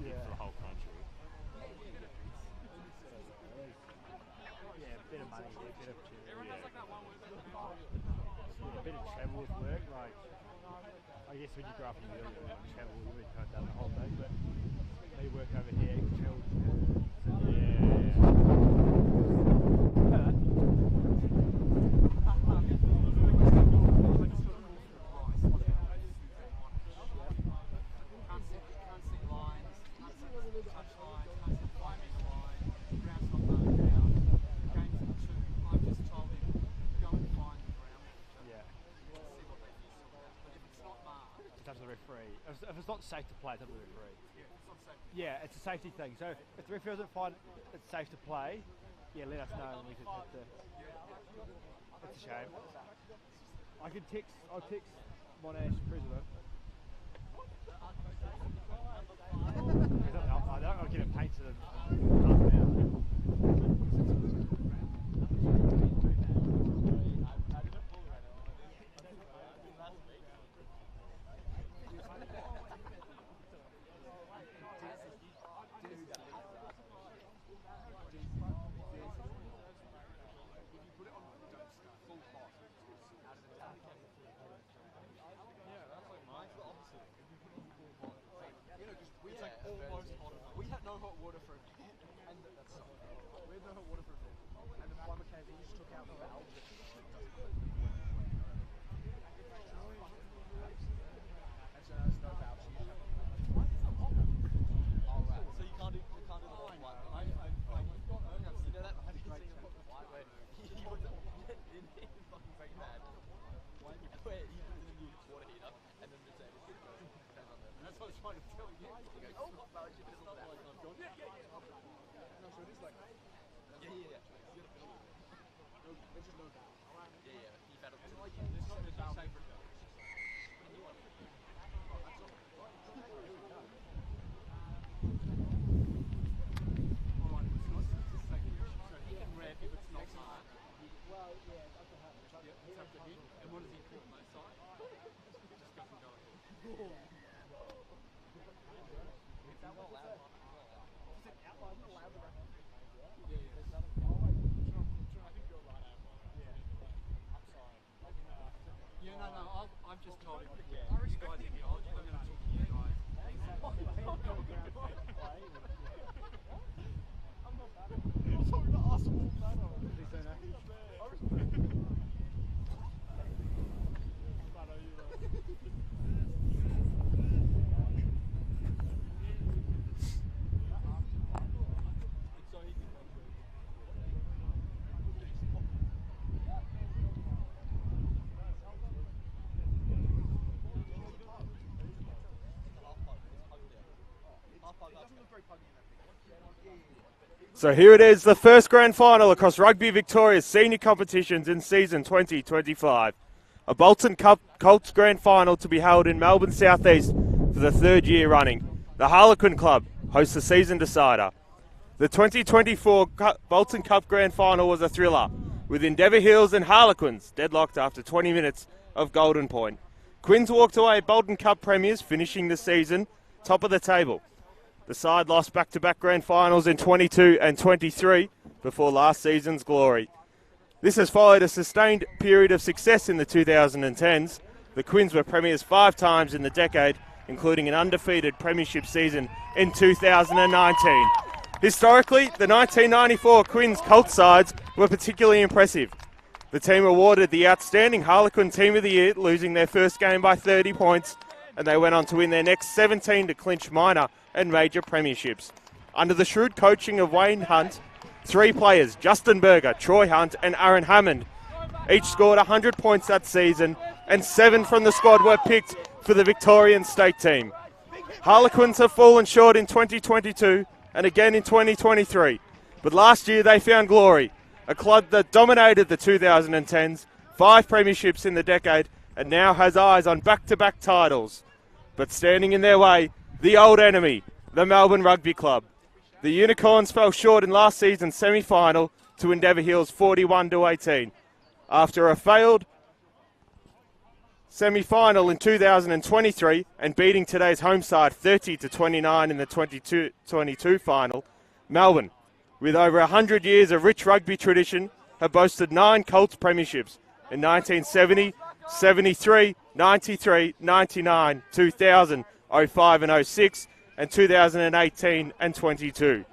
big for the whole country. Yeah, a bit of money, a bit of Yeah. a bit of travel with work. Like, I guess when you grow up in New Zealand, you don't travel, you really can't do the whole thing. But they work over here, you can travel. If it's not safe to play, it's up to the referee. Yeah, it's a safety thing. So if the referee doesn't find it's safe to play, yeah, let us know and we can have to. It's a shame. I'll text Monash president. I don't want to get it painted in half an hour. We had no hot water for a bit, and that's we had no hot water for a bit, and the plumber came, he just took out the valve. And so there's no valve, so you just have to. Alright, so you can't do the white. You know that? Have you seen the white where he was in fucking very bad. Where he put it in a new water heater, and then the same is going on there. And that's what I was trying to tell you. He goes, oh, no, it's just not like I've gone, yeah. No, so it is like that. Yeah. No, there's just no valve. Yeah, he found it. Like, there's not a valve. I've just told him, I respect the ideology, I'm going to talk to you guys. I'm not bad at it. I'm talking to us all bad at it. I respect it. So here it is, the first grand final across Rugby Victoria's senior competitions in season 2025. A Bolton Colts grand final to be held in Melbourne Southeast for the third year running. The Harlequin Club hosts the season decider. The 2024 Bolton Cup grand final was a thriller, with Endeavour Hills and Harlequins deadlocked after 20 minutes of golden point. Quins walked away Bolton Cup premiers, finishing the season top of the table. The side lost back-to-back grand finals in 22 and 23 before last season's glory. This has followed a sustained period of success in the 2010s. The Quins were premiers 5 times in the decade, including an undefeated premiership season in 2019. Historically, the 1994 Quins Colts sides were particularly impressive. The team awarded the outstanding Harlequin Team of the Year, losing their first game by 30 points, and they went on to win their next 17 to clinch minor and major premierships. Under the shrewd coaching of Wayne Hunt, 3 players, Justin Berger, Troy Hunt and Aaron Hammond, each scored 100 points that season, and 7 from the squad were picked for the Victorian state team. Harlequins have fallen short in 2022 and again in 2023, but last year they found glory, a club that dominated the 2010s, 5 premierships in the decade, and now has eyes on back-to-back titles. But standing in their way, the old enemy, the Melbourne Rugby Club. The Unicorns fell short in last season's semi-final to Endeavour Hills 41-18. After a failed semi-final in 2023 and beating today's home side 30-29 in the 22 final, Melbourne, with over 100 years of rich rugby tradition, have boasted 9 Colts premierships in 1970, 73, 93, 99, 2000, 05 and 06, and 2018 and 22.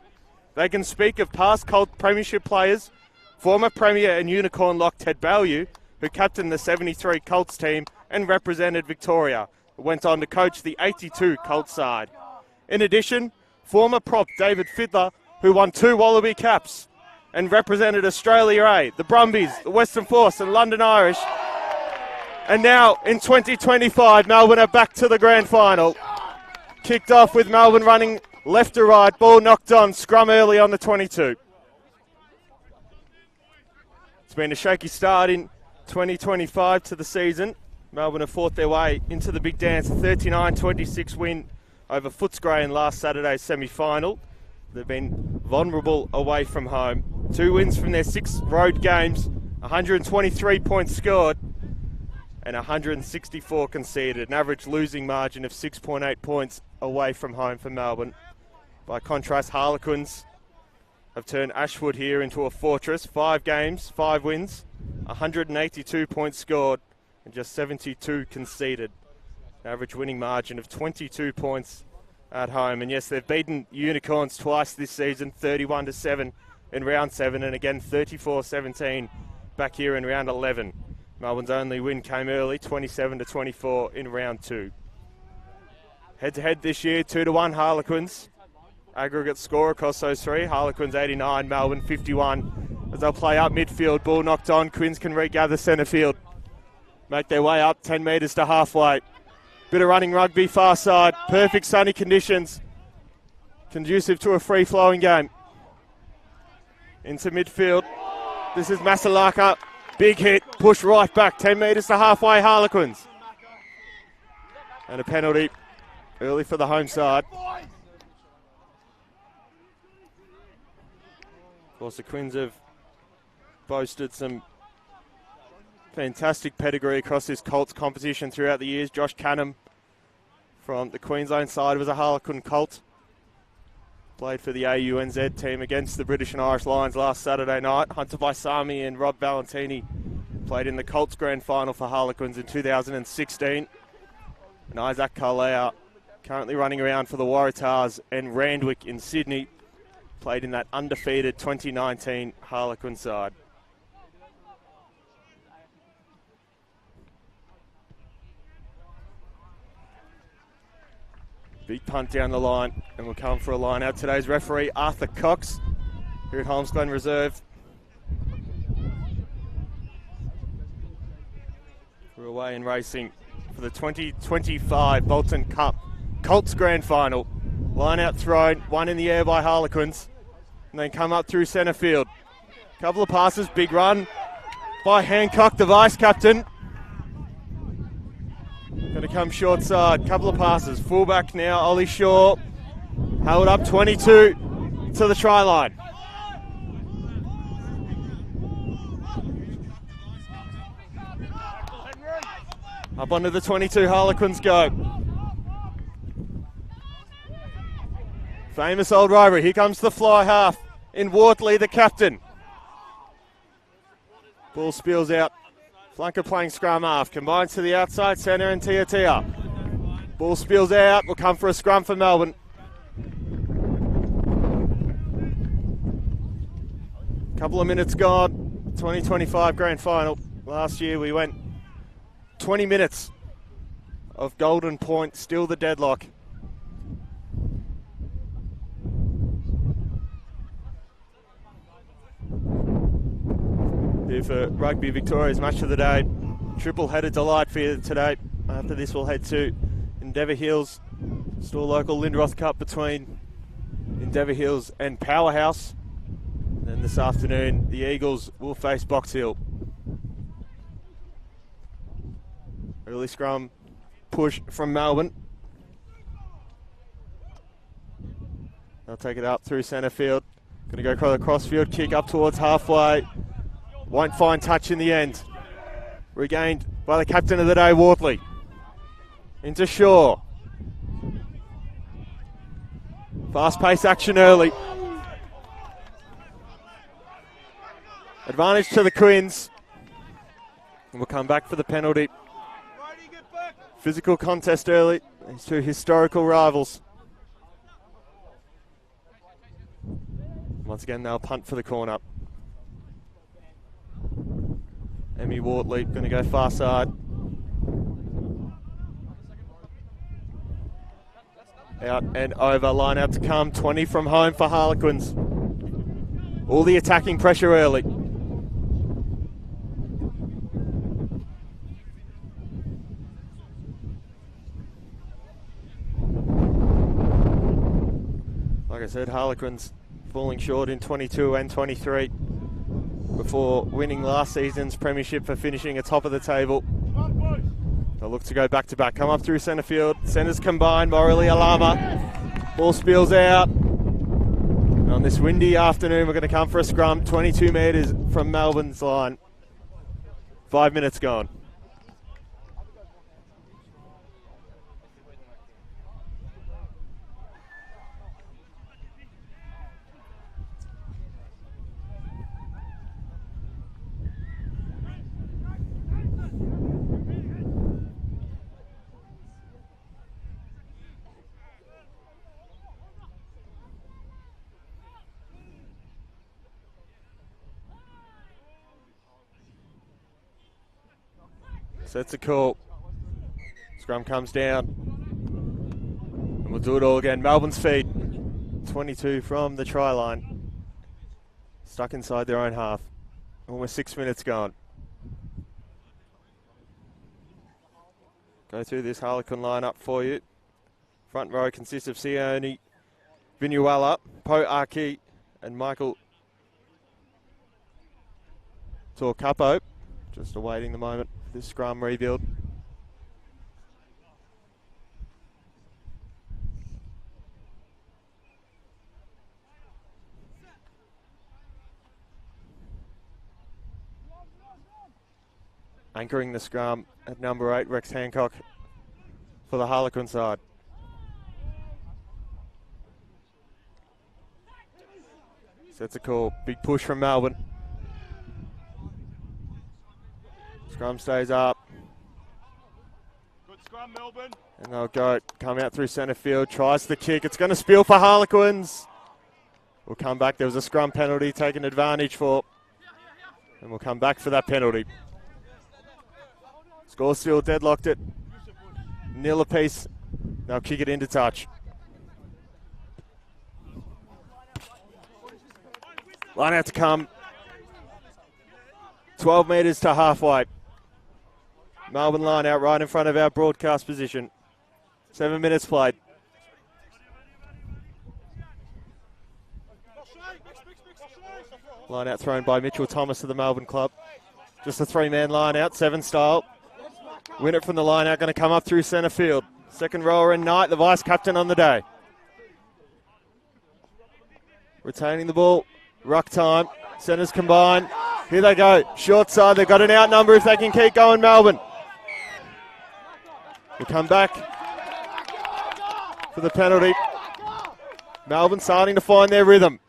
They can speak of past Colt premiership players, former Premier and Unicorn lock Ted Bellew, who captained the 73 Colts team and represented Victoria, who went on to coach the 82 Colts side. In addition, former prop David Fiddler, who won 2 Wallaby caps and represented Australia A, the Brumbies, the Western Force and London Irish. And now in 2025, Melbourne are back to the grand final. Kicked off with Melbourne running left to right, ball knocked on, scrum early on the 22. It's been a shaky start in 2025 to the season. Melbourne have fought their way into the big dance, a 39-26 win over Footscray in last Saturday's semi-final. They've been vulnerable away from home. 2 wins from their 6 road games, 123 points scored and 164 conceded, an average losing margin of 6.8 points away from home for Melbourne. By contrast, Harlequins have turned Ashwood here into a fortress. 5 games, 5 wins, 182 points scored and just 72 conceded. An average winning margin of 22 points at home. And yes, they've beaten Unicorns twice this season, 31-7 in round 7 and again 34-17 back here in round 11. Melbourne's only win came early, 27-24 in round 2. Head-to-head this year, 2-1 Harlequins. Aggregate score across those 3. Harlequins 89, Melbourne 51. As they'll play up midfield, ball knocked on. Quins can regather centre field. Make their way up 10 metres to halfway. Bit of running rugby, far side. Perfect sunny conditions. Conducive to a free-flowing game. Into midfield. This is Masalaka. Big hit, push right back, 10 metres to halfway, Harlequins. And a penalty early for the home side. Of course, the Quins have boasted some fantastic pedigree across this Colts competition throughout the years. Josh Canham from the Queensland side was a Harlequin Colt. Played for the AUNZ team against the British and Irish Lions last Saturday night. Hunter Baisami and Rob Valentini played in the Colts grand final for Harlequins in 2016. And Isaac Carlea, currently running around for the Waratahs and Randwick in Sydney, played in that undefeated 2019 Harlequin side. Big punt down the line, and we'll come for a line out. Today's referee, Arthur Cox, here at Holmes Glen Reserve. We're away in racing for the 2025 Bolton Cup Colts Grand Final. Line out thrown, one in the air by Harlequins, and then come up through centre field. Couple of passes, big run by Hancock, the vice captain. Going to come short side, couple of passes. Fullback now, Ollie Shaw. Held up 22 to the try line. Up onto the 22, Harlequins go. Famous old rivalry. Here comes the fly half in Wortley, the captain. Ball spills out. Flanker playing scrum half. Combines to the outside centre and Tia. Ball spills out. Will come for a scrum for Melbourne. Couple of minutes gone. 2025 grand final. Last year we went 20 minutes of golden point. Still the deadlock. Here for Rugby Victoria's match of the day. Triple header delight for you today. After this we'll head to Endeavour Hills. Still local Lindroth Cup between Endeavour Hills and Powerhouse. And then this afternoon the Eagles will face Box Hill. Early scrum push from Melbourne. They'll take it up through centre field. Going to go across field, kick up towards halfway. Won't find touch in the end. Regained by the captain of the day, Wortley. Into Shaw. Fast-paced action early. Advantage to the Quins. And we'll come back for the penalty. Physical contest early. These two historical rivals. Once again, they'll punt for the corner. Emmy Wortley going to go far side. Out and over, line out to come. 20 from home for Harlequins. All the attacking pressure early. Like I said, Harlequins falling short in 22 and 23 before winning last season's premiership for finishing atop of the table. They'll look to go back to back. Come up through centre field. Centres combined. Morley Alama. Ball spills out. And on this windy afternoon, we're going to come for a scrum 22 metres from Melbourne's line. 5 minutes gone. Sets a call. Scrum comes down. And we'll do it all again. Melbourne's feet. 22 from the try line. Stuck inside their own half. Almost 6 minutes gone. Go through this Harlequin lineup for you. Front row consists of Sione Vinuela, Po Aki, and Michael Torcapo. Just awaiting the moment. This scrum rebuild. Anchoring the scrum at number 8, Rex Hancock for the Harlequin side. Sets a call. Big push from Melbourne. Scrum stays up. Good scrum, Melbourne. And they'll come out through centre field. Tries the kick. It's going to spill for Harlequins. We'll come back. There was a scrum penalty taken advantage for. And we'll come back for that penalty. Score still deadlocked it. 0 apiece. They'll kick it into touch. Line out to come. 12 metres to halfway. Melbourne line out right in front of our broadcast position. 7 minutes played. Line out thrown by Mitchell Thomas of the Melbourne club. Just a 3-man line out, 7 style. Win it from the line out, going to come up through centre field. Second rower in Knight, the vice captain on the day. Retaining the ball. Ruck time. Centres combined. Here they go. Short side. They've got an outnumber if they can keep going, Melbourne. We'll come back for the penalty. Melbourne starting to find their rhythm.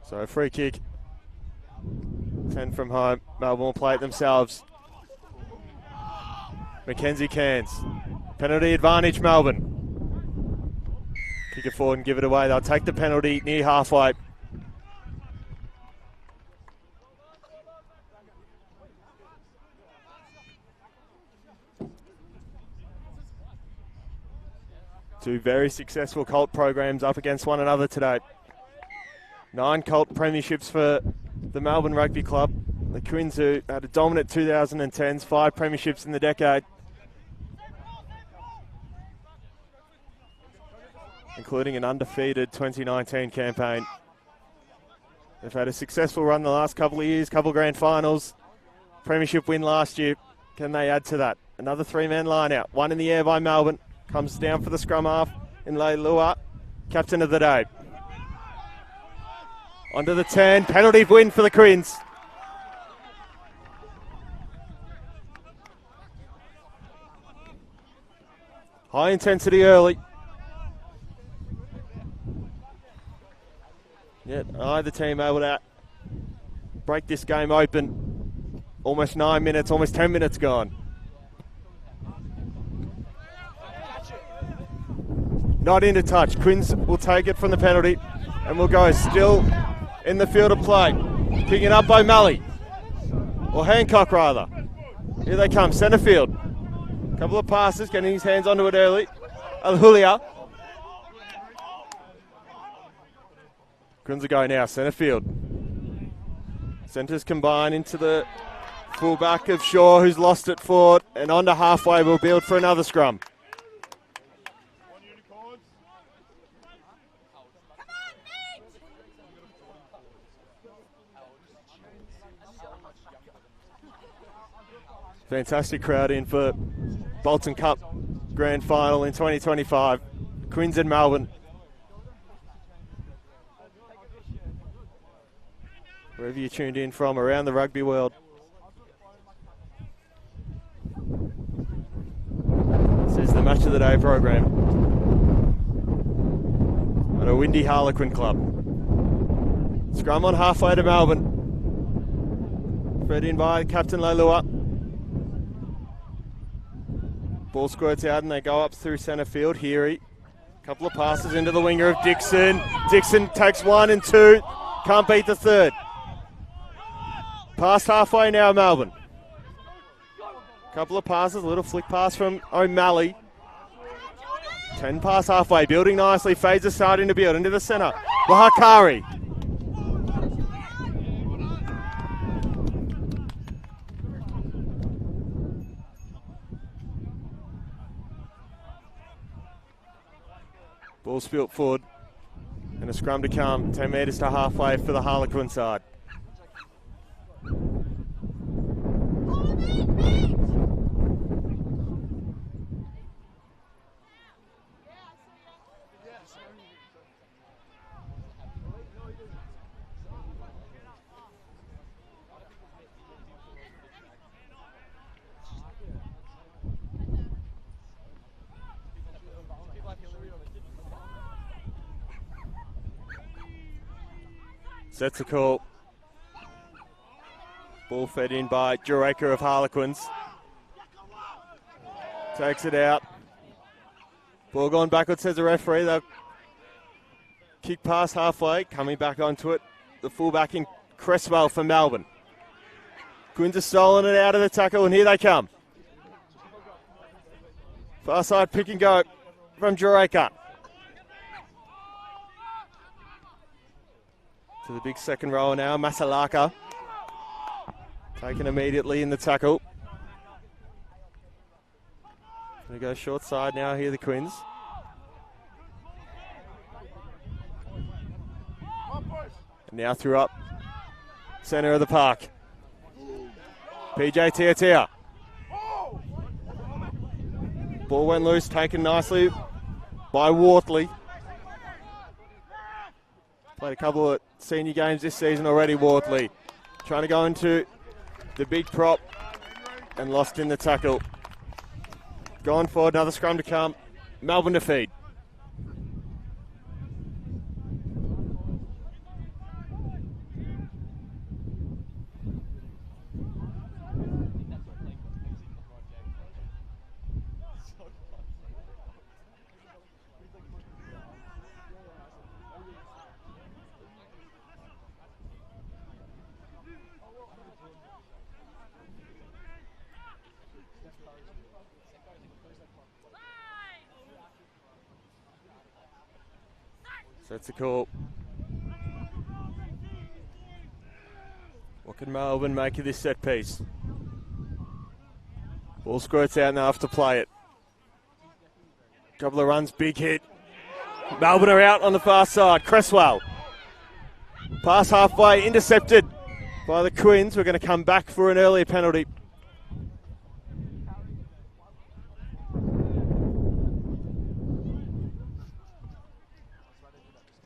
So a free kick. 10 from home. Melbourne will play it themselves. Mackenzie Cairns. Penalty advantage, Melbourne. Kick it forward and give it away. They'll take the penalty near halfway. Two very successful Colt programs up against one another today. 9 Colt premierships for the Melbourne Rugby Club. The Quins, who had a dominant 2010s, 5 premierships in the decade, including an undefeated 2019 campaign. They've had a successful run the last couple of years, couple grand finals, premiership win last year. Can they add to that? Another 3-man line out. One in the air by Melbourne. Comes down for the scrum half in Leilua, captain of the day. Onto the 10. Penalty win for the Quins. High intensity early. Yet either team able to break this game open. Almost 9 minutes, almost 10 minutes gone. Not into touch. Quins will take it from the penalty and will go still in the field of play. Picking it up by Malley. Or Hancock rather. Here they come, centre field. Couple of passes, getting his hands onto it early. Alhulia. Quins will go now, centre field. Centres combine into the fullback of Shaw, who's lost it forward, and onto halfway will build for another scrum. Fantastic crowd in for Bolton Cup Grand Final in 2025. Quins and Melbourne. Wherever you tuned in from around the rugby world. This is the Match of the Day program at a windy Harlequin club. Scrum on halfway to Melbourne. Fed in by Captain Leilua. Ball squirts out and they go up through centre field. Heary. Couple of passes into the winger of Dixon. Dixon takes 1 and 2. Can't beat the third. Past halfway now, Melbourne. Couple of passes, a little flick pass from O'Malley. 10 past halfway, building nicely. Fades are starting to build into the centre. Wahakari. Ball spilt forward. And a scrum to come. 10 metres to halfway for the Harlequin side. Sets a call. Ball fed in by Jureka of Harlequins. Takes it out. Ball gone backwards, says the referee. They'll kick past halfway. Coming back onto it. The fullback in Cresswell for Melbourne. Quins have stolen it out of the tackle, and here they come. Far side pick and go from Jureka. To the big second rower now, Masalaka. Taken immediately in the tackle. Going to go short side now, here the Quins. And now through up. Centre of the park. PJ Tiatia. Ball went loose, taken nicely by Wortley. Played a couple of senior games this season already, Wortley. Trying to go into the big prop and lost in the tackle. Gone forward, another scrum to come. Melbourne to feed. That's a call. What can Melbourne make of this set piece? Ball squirts out enough to play it. Couple of runs, big hit. Melbourne are out on the far side. Cresswell. Pass halfway, intercepted by the Quins. We're going to come back for an earlier penalty.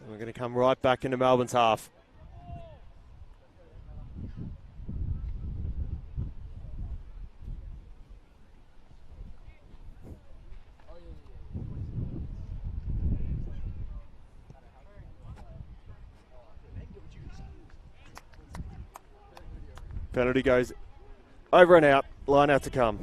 We're going to come right back into Melbourne's half. Penalty goes over and out. Line out to come.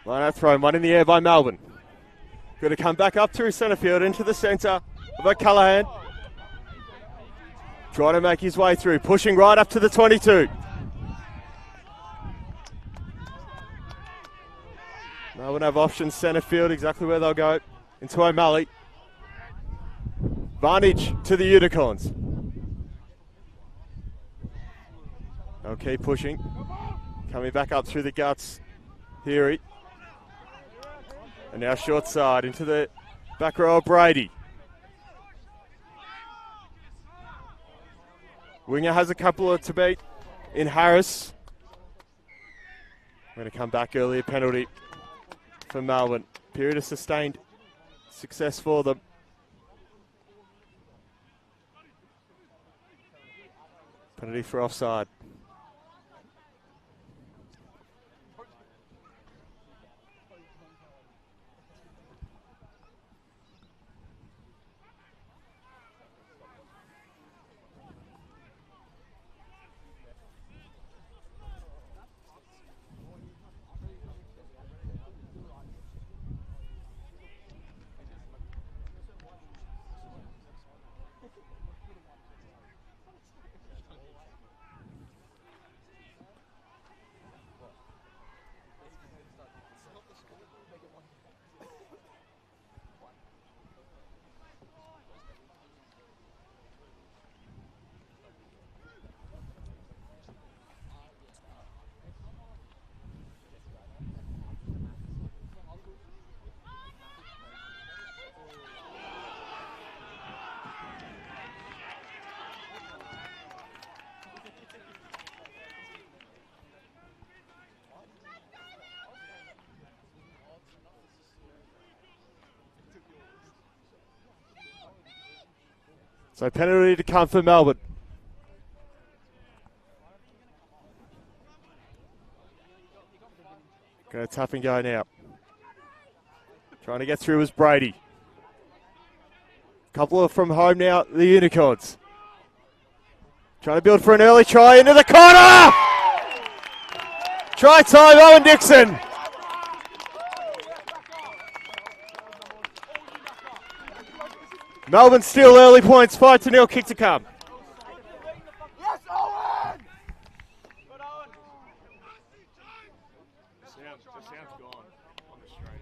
Line out throw, one in the air by Melbourne. Going to come back up through centre field into the centre of O'Callaghan. Trying to make his way through, pushing right up to the 22. Melbourne have options centre field, exactly where they'll go. Into O'Malley. Vantage to the Unicorns. They'll keep pushing. Coming back up through the guts. Heary. And now short side into the back row of Brady. Winger has a couple of to beat in Harris. Going to come back early, a penalty for Melbourne. Period of sustained success for them. Penalty for offside. So penalty to come for Melbourne. Going to tap and go now. Trying to get through is Brady. Couple of from home now, the Unicorns. Trying to build for an early try into the corner! Try time, Owen Dixon. Melbourne still early points, 5-0, kick to come. Yes, Owen! Good, Owen. The sound's gone on the straight.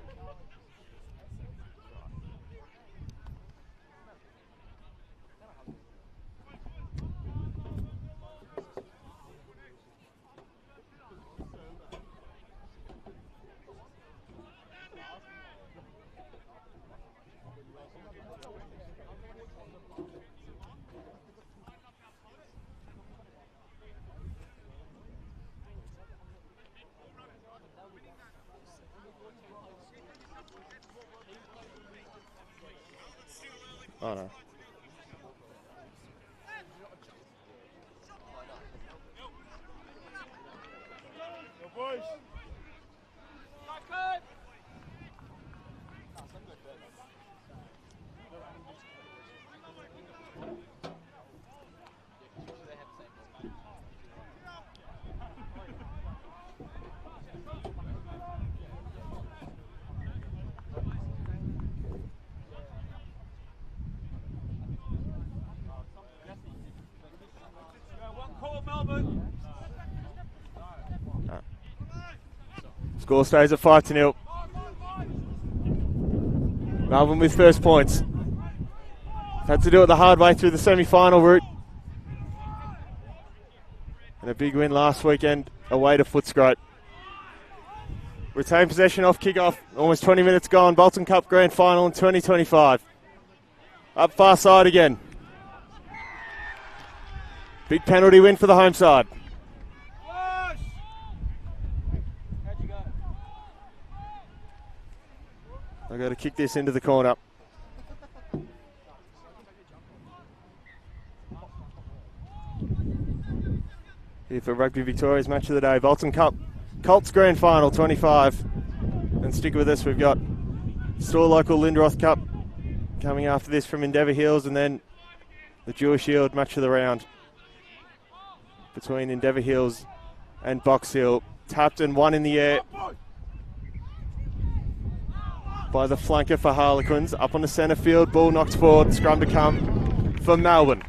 Oh no. Go, boys. Score stays at 5-0. Melbourne with first points. Had to do it the hard way through the semi-final route. And a big win last weekend away to Footscray. Retain possession off kick-off. Almost 20 minutes gone. Bolton Cup Grand Final in 2025. Up far side again. Big penalty win for the home side. They've got to kick this into the corner. Here for Rugby Victoria's match of the day. Bolton Cup Colts Grand Final 25. And stick with us, we've got Store Local Lindroth Cup coming after this from Endeavour Hills, and then the Jewish Shield match of the round between Endeavour Hills and Box Hill. Tapped and one in the air by the flanker for Harlequins. Up on the centre field, ball knocked forward, scrum to come for Melbourne.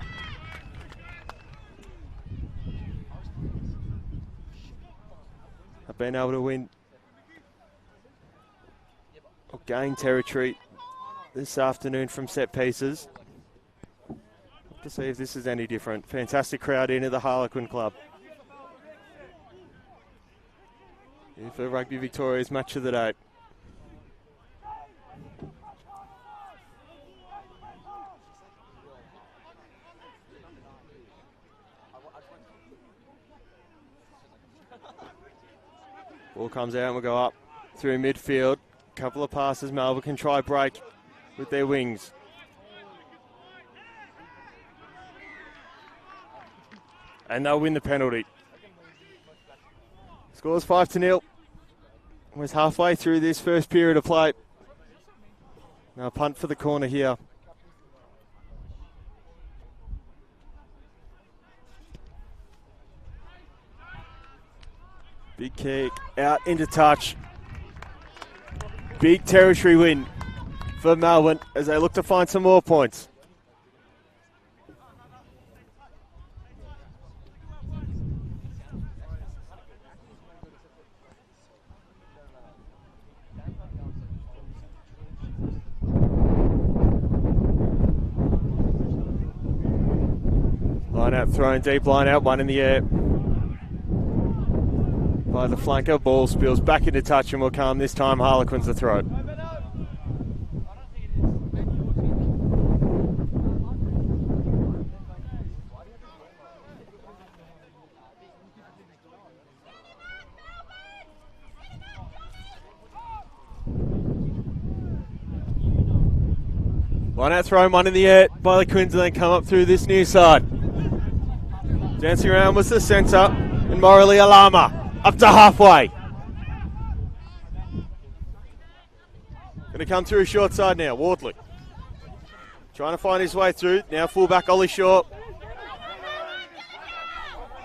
Have been able to win or gain territory this afternoon from set pieces. To see if this is any different. Fantastic crowd in at the Harlequin Club. Here for Rugby Victoria's match of the day. Ball comes out and we'll go up through midfield. Couple of passes. Melbourne can try break with their wings. And they'll win the penalty. Scores 5-0. We're halfway through this first period of play. Now punt for the corner here. Big kick out into touch. Big territory win for Melbourne as they look to find some more points. Line out thrown deep, line out, one in the air by the flanker. Ball spills back into touch and will come this time Harlequins the throat. Line out thrown, one in the air by the Quins, and then come up through this near side. Dancing around was the centre, and Morley Alama up to halfway. Going to come through short side now, Wortley. Trying to find his way through. Now fullback Ollie Shaw.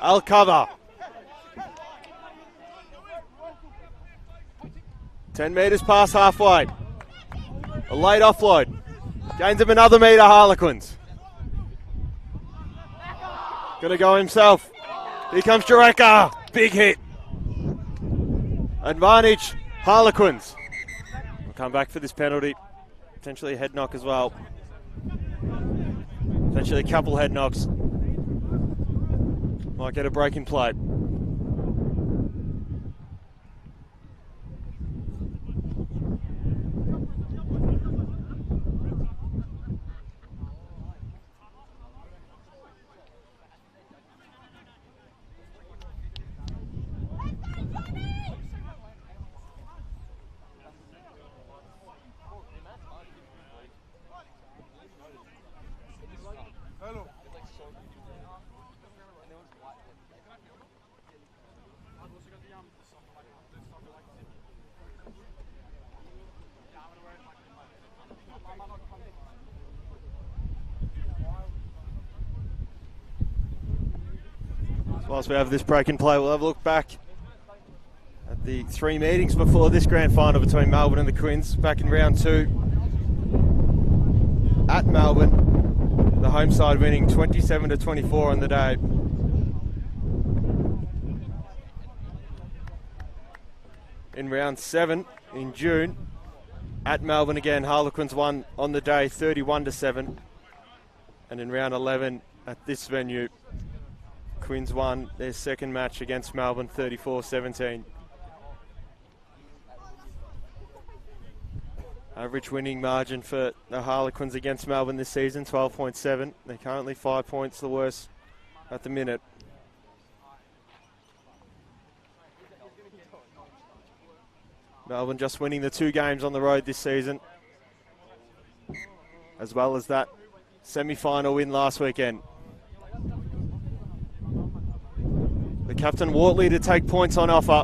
Al cover. 10 metres past halfway. A late offload. Gains him another metre, Harlequins. Going to go himself. Here comes Jureka. Big hit. Advantage, Harlequins. We'll come back for this penalty. Potentially a head knock as well. Potentially a couple head knocks. Might get a break in play. Whilst we have this break in play, we'll have a look back at the three meetings before this grand final between Melbourne and the Quins. Back in round 2 at Melbourne, the home side winning 27-24 on the day. In round 7 in June at Melbourne again, Harlequins won on the day 31-7. And in round 11 at this venue, Quins won their second match against Melbourne 34-17. Average winning margin for the Harlequins against Melbourne this season, 12.7. They're currently 5 points the worst at the minute. Melbourne just winning the 2 games on the road this season, as well as that semi-final win last weekend. The captain Wortley to take points on offer.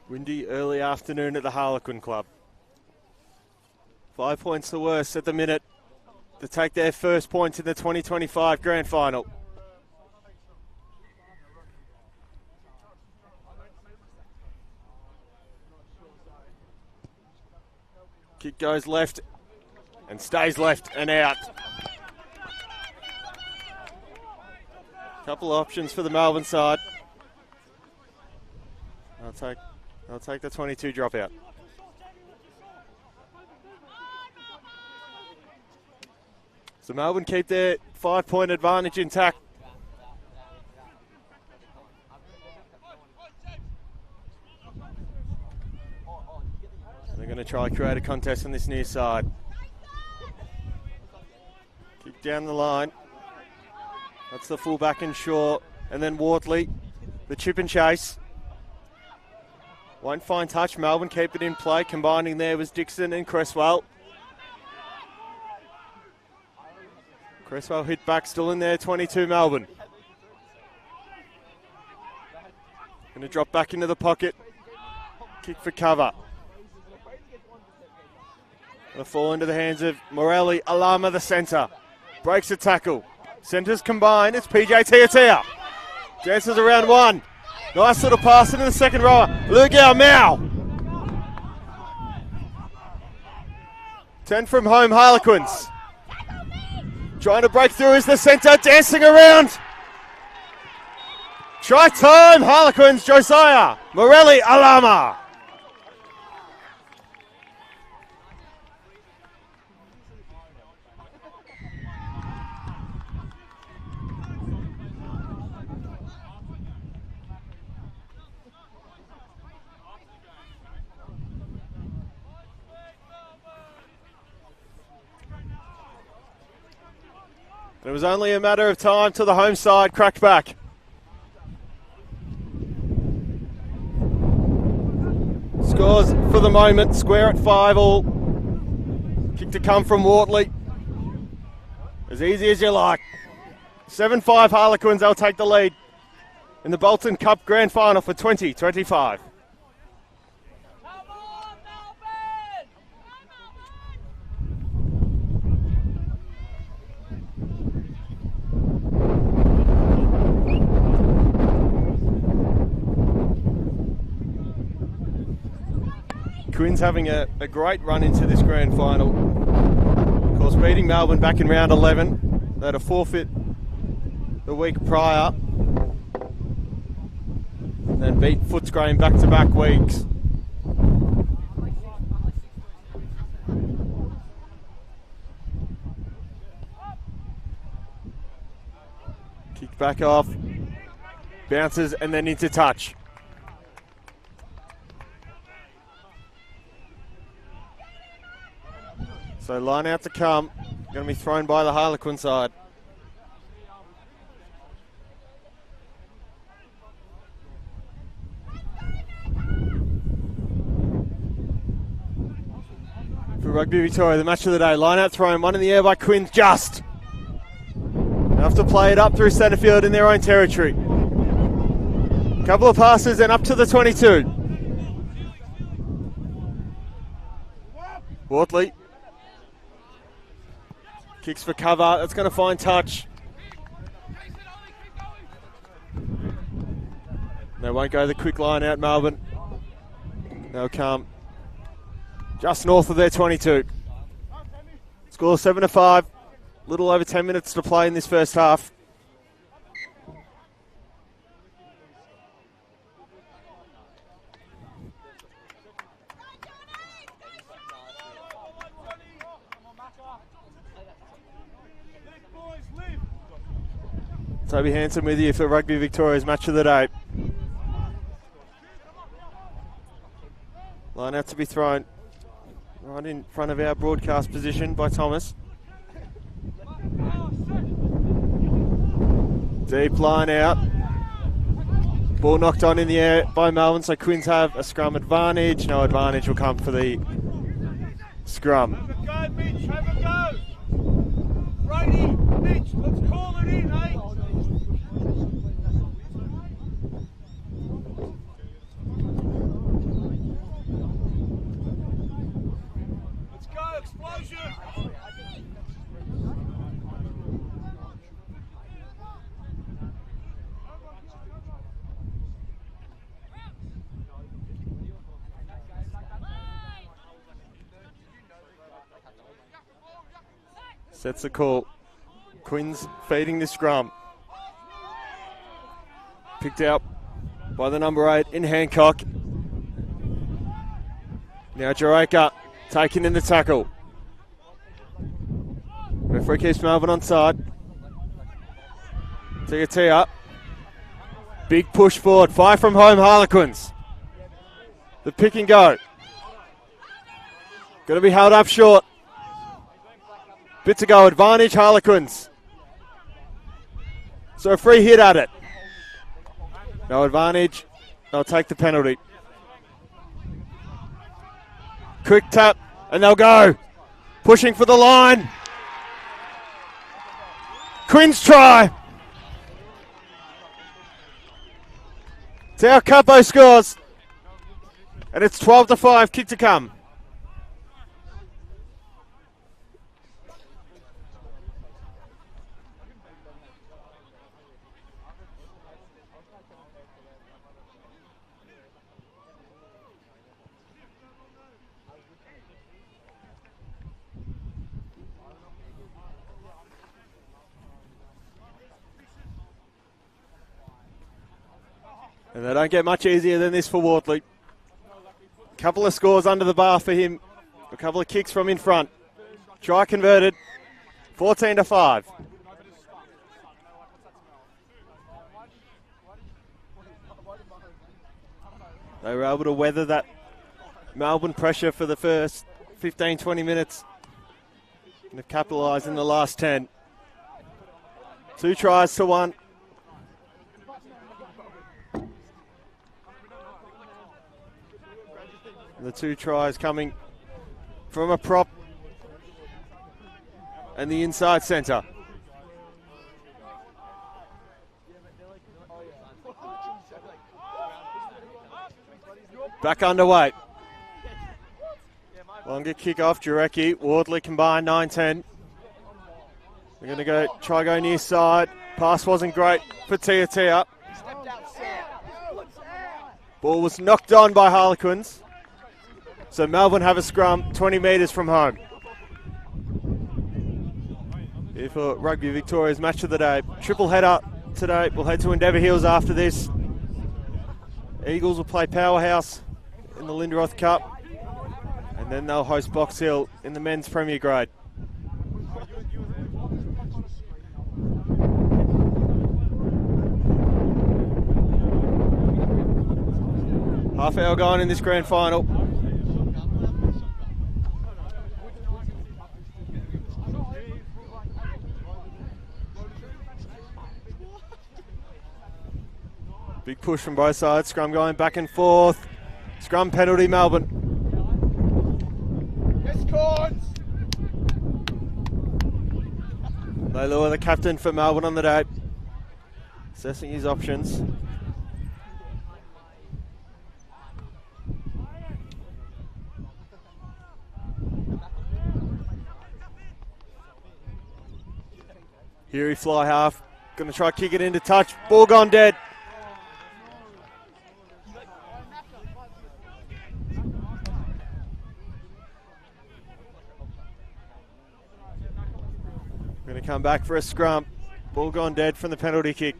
Windy early afternoon at the Harlequin Club. 5 points the worst at the minute to take their first points in the 2025 Grand Final. Kick goes left and stays left and out. Couple options for the Melbourne side. I'll take the 22 dropout. So Melbourne keep their 5-point advantage intact. They're going to try to create a contest on this near side. Kick down the line. That's the fullback and Shaw. And then Wortley, the chip and chase. Won't find touch. Melbourne keep it in play. Combining there was Dixon and Cresswell. Cresswell hit back, still in there, 22 Melbourne. Going to drop back into the pocket. Kick for cover. Going to fall into the hands of Morelli. Alama, the centre. Breaks a tackle. Centres combine. It's PJ Tiatia. Dances around one. Nice little pass into the second rower. Lugao Mao. 10 from home Harlequins. Trying to break through is the centre, dancing around. Try time, Harlequins, Josiah. Morelli, Alama. It was only a matter of time till the home side cracked back. Scores for the moment, square at 5-all. Kick to come from Wortley. As easy as you like. 7-5 Harlequins, they'll take the lead in the Bolton Cup Grand Final for 2025. Quins having a great run into this grand final. Of course, beating Melbourne back in round 11. They had a forfeit the week prior. And then beat Footscray back-to-back weeks. Kick back off. Bounces and then into touch. So line out to come. Going to be thrown by the Harlequin side. For Rugby Victoria, the match of the day. Line out thrown, one in the air by Quins, just. They have to play it up through centre field in their own territory. Couple of passes and up to the 22. Wortley. Kicks for cover, that's going to find touch. They won't go the quick line out, Melbourne. They'll come just north of their 22. Score 7-5. Little over 10 minutes to play in this first half. Toby Hanson with you for Rugby Victoria's match of the day. Line out to be thrown right in front of our broadcast position by Thomas. Deep line out. Ball knocked on in the air by Melbourne, so Quins have a scrum advantage. No advantage will come for the scrum. Have a go, Mitch, have a go. Righty, Mitch, let's call it in, eh? Let's go, explosion. Sets the call. Quins feeding the scrum. Picked out by the number 8 in Hancock. Now Jareka taking in the tackle. Referee keeps Melbourne on side. Tia. Big push forward. 5 from home Harlequins. The pick and go. Going to be held up short. Bit to go, advantage Harlequins. So a free hit at it. No advantage. They'll take the penalty. Quick tap, and they'll go. Pushing for the line. Quins try. Tao Capo scores. And it's 12-5, kick to come. And they don't get much easier than this for Wortley. A couple of scores under the bar for him. A couple of kicks from in front. Try converted. 14-5. They were able to weather that Melbourne pressure for the first 15-20 minutes. And have capitalised in the last 10. 2 tries to 1. The 2 tries coming from a prop and the inside centre. Back underway. Longer kick off, Jarecki, Wardley combined 9-10. They're going to go near side. Pass wasn't great for Tia. Ball was knocked on by Harlequins. So Melbourne have a scrum 20 metres from home. Here for Rugby Victoria's match of the day. Triple header today. We'll head to Endeavour Hills after this. Eagles will play Powerhouse in the Lindroth Cup. And then they'll host Box Hill in the men's Premier Grade. Half hour gone in this grand final. Big push from both sides. Scrum going back and forth. Scrum penalty, Melbourne. Yes, Corns! Leilua, the captain for Melbourne on the day. Assessing his options. Here he fly half. Going to try kick it into touch. Ball gone dead. Going to come back for a scrum. Ball gone dead from the penalty kick.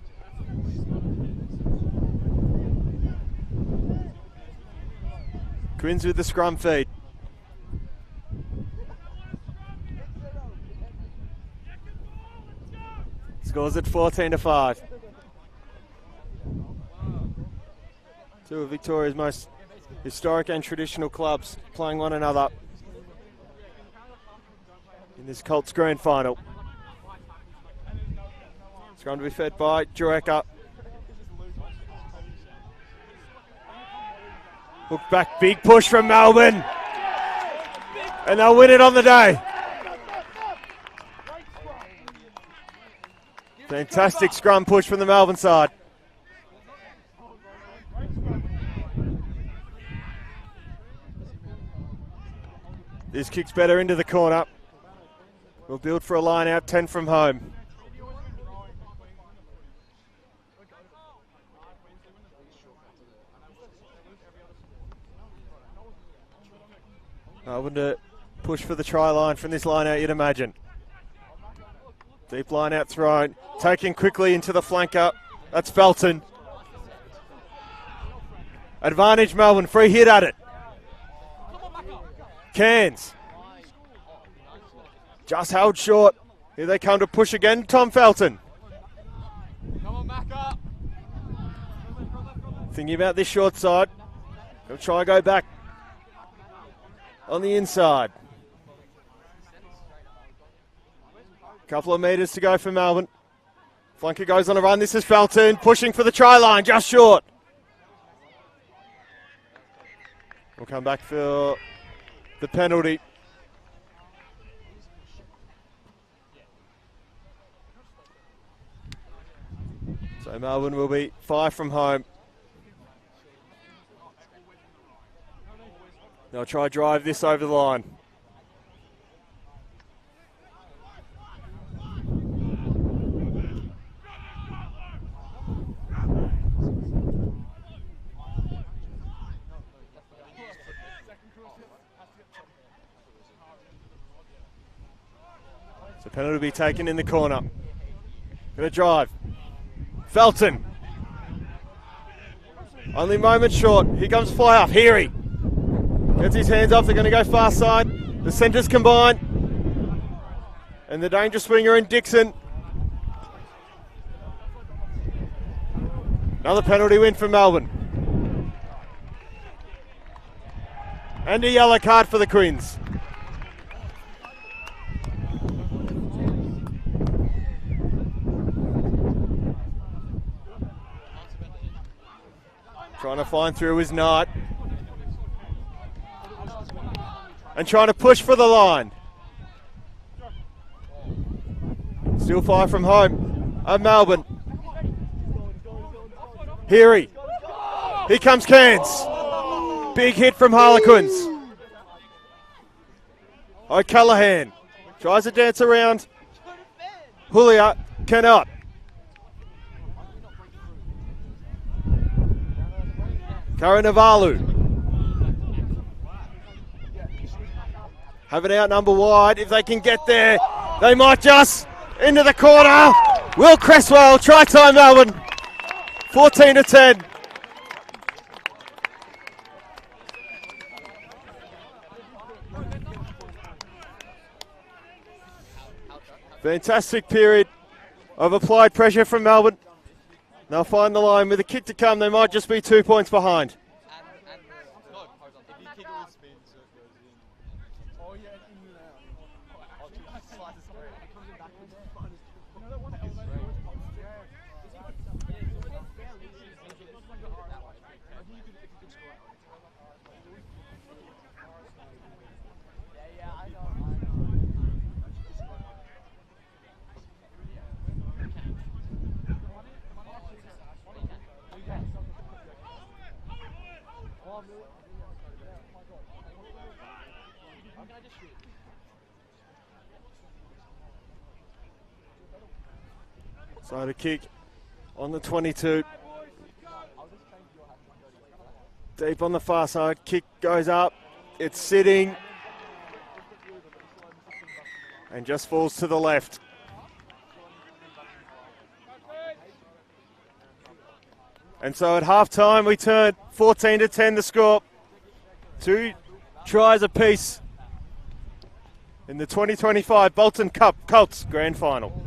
Quins with the scrum feed. Scores at 14-5. Two of Victoria's most historic and traditional clubs playing one another in this Colts grand final. It's going to be fed by Jureka. Hook back, big push from Melbourne. And they'll win it on the day. Fantastic scrum push from the Melbourne side. This kicks better into the corner. We'll build for a line out, 10 from home. I wouldn't push for the try line from this line out, you'd imagine. Deep line out thrown. Taken quickly into the flanker. That's Bolton. Advantage Melbourne. Free hit at it. Cairns. Just held short. Here they come to push again. Tom Felton. Come on, Macca. Thinking about this short side. They'll try and go back on the inside. Couple of metres to go for Melbourne. Flanker goes on a run. This is Felton pushing for the try line, just short. We'll come back for the penalty. So Melbourne will be 5 from home. They'll try to drive this over the line. So penalty will be taken in the corner. Going to drive. Felton. Only moments short. Here comes fly off. Heary. Gets his hands off. They're going to go far side. The centres combine. And the danger swinger in Dixon. Another penalty win for Melbourne. And a yellow card for the Quins. Trying to find through his Knight. And trying to push for the line. Still 5 from home at Melbourne. Heary. Here comes Cairns. Big hit from Harlequins. O'Callaghan tries to dance around. Julia cannot. Karanavalu. Have it out number wide. If they can get there, they might just. Into the corner. Will Cresswell, try time Melbourne. 14-10. Fantastic period of applied pressure from Melbourne. They'll find the line with a kick to come. They might just be 2 points behind. So the kick on the 22. Deep on the far side. Kick goes up. It's sitting. And just falls to the left. And so at half-time we turn 14-10 the score. 2 tries apiece in the 2025 Bolton Cup Colts Grand Final.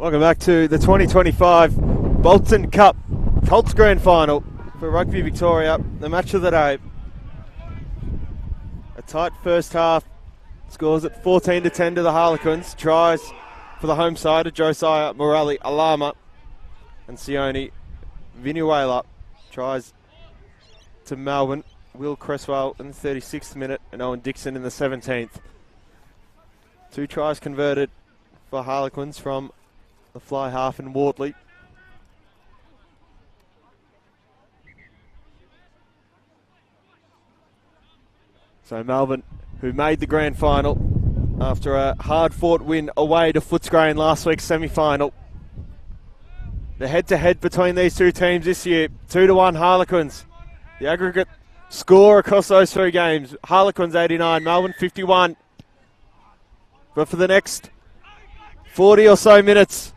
Welcome back to the 2025 Bolton Cup Colts Grand Final for Rugby Victoria, the match of the day. A tight first half, scores at 14-10 to the Harlequins. Tries for the home side of Josiah Morelli Alama and Sione Vinuela. Tries to Melbourne, Will Cresswell in the 36th minute and Owen Dixon in the 17th. 2 tries converted for Harlequins from the fly half and Wardley. So Melbourne, who made the grand final after a hard-fought win away to Footscray in last week's semi-final. The head-to-head between these two teams this year, 2-1 Harlequins. The aggregate score across those 3 games, Harlequins 89, Melbourne 51. But for the next 40 or so minutes,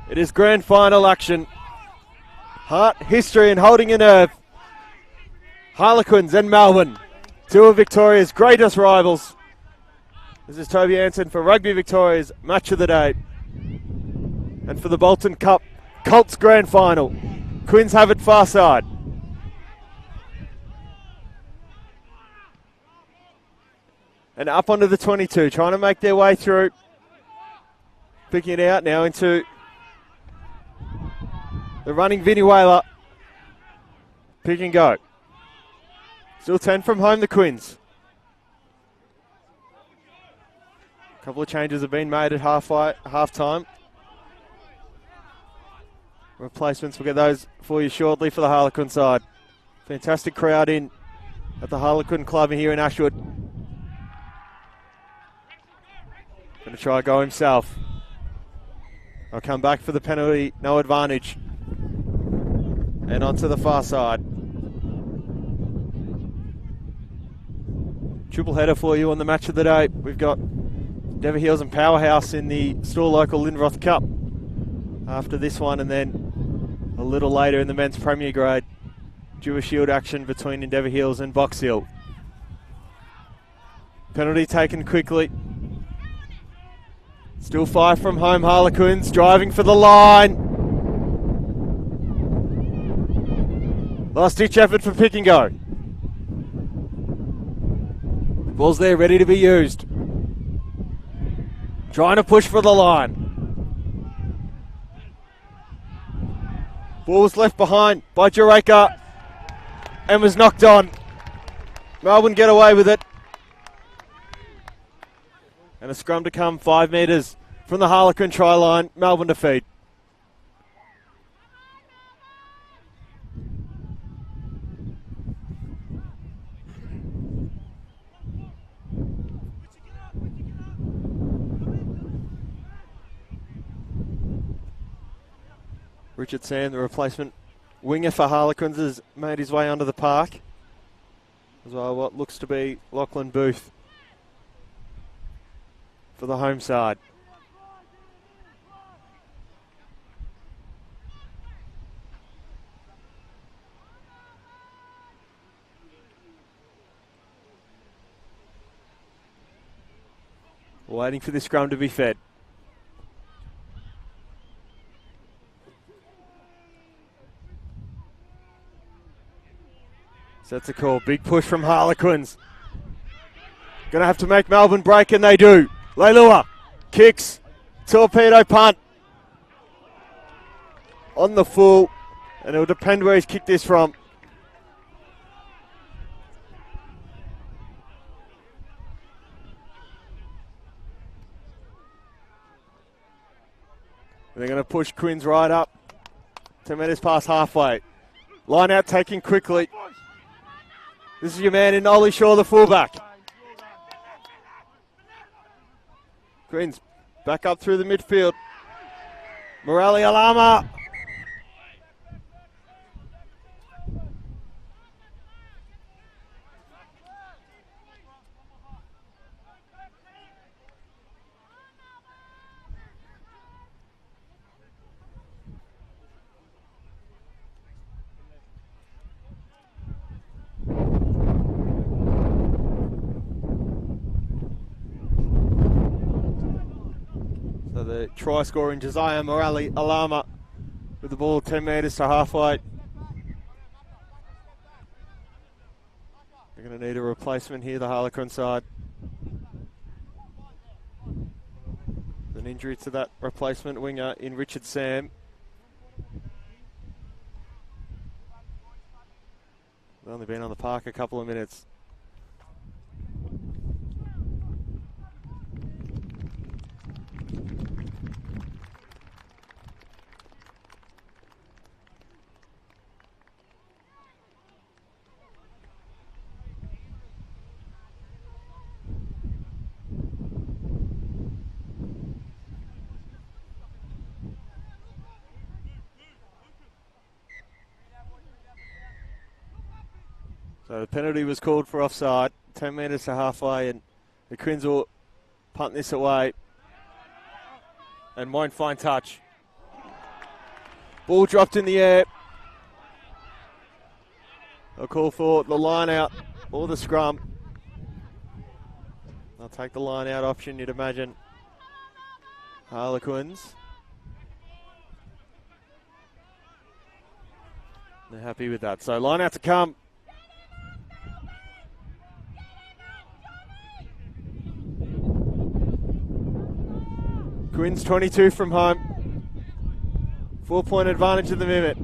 it is grand final action. Heart, history and holding a nerve. Harlequins and Melbourne, 2 of Victoria's greatest rivals. This is Toby Anson for Rugby Victoria's match of the day. And for the Bolton Cup Colts Grand Final, Quins have it far side. And up onto the 22, trying to make their way through. Picking it out now into the running Vinuela. Pick and go. Still 10 from home, the Quins. A couple of changes have been made at half time. Replacements, we'll get those for you shortly for the Harlequin side. Fantastic crowd in at the Harlequin Club here in Ashwood. Going to try go himself. I'll come back for the penalty, no advantage. And onto the far side. Triple header for you on the match of the day. We've got Dever Hills and Powerhouse in the Store Local Lindroth Cup after this one, and then a little later in the men's Premier Grade, Jewish Shield action between Endeavour Hills and Box Hill. Penalty taken quickly. Still 5 from home, Harlequins driving for the line. Last ditch effort for pick and go. Ball's there, ready to be used. Trying to push for the line. Ball was left behind by Jareka and was knocked on. Melbourne get away with it. And a scrum to come 5 metres from the Harlequin try line. Melbourne to feed. Richard Sam, the replacement winger for Harlequins, has made his way onto the park. As well, what looks to be Lachlan Booth for the home side. Waiting for this scrum to be fed. So that's a call. Big push from Harlequins. Going to have to make Melbourne break, and they do. Leilua kicks. Torpedo punt. On the full. And it'll depend where he's kicked this from. They're going to push Quins right up. 10 metres past halfway. Line out taking quickly. This is your man in Ollie Shaw, the fullback. Quins back up through the midfield. Morelli Alama. the try scorer in Josiah Morali Alama with the ball 10 metres to halfway. They're going to need a replacement here, the Harlequin side. An injury to that replacement winger in Richard Sam. They've only been on the park a couple of minutes. So the penalty was called for offside, 10 metres to halfway, and the Quins will punt this away and won't find touch. Ball dropped in the air. They'll call for the line out or the scrum. They'll take the line out option, you'd imagine. Harlequins. They're happy with that. So line out to come. Quins 22 from home. 4-point advantage at the minute.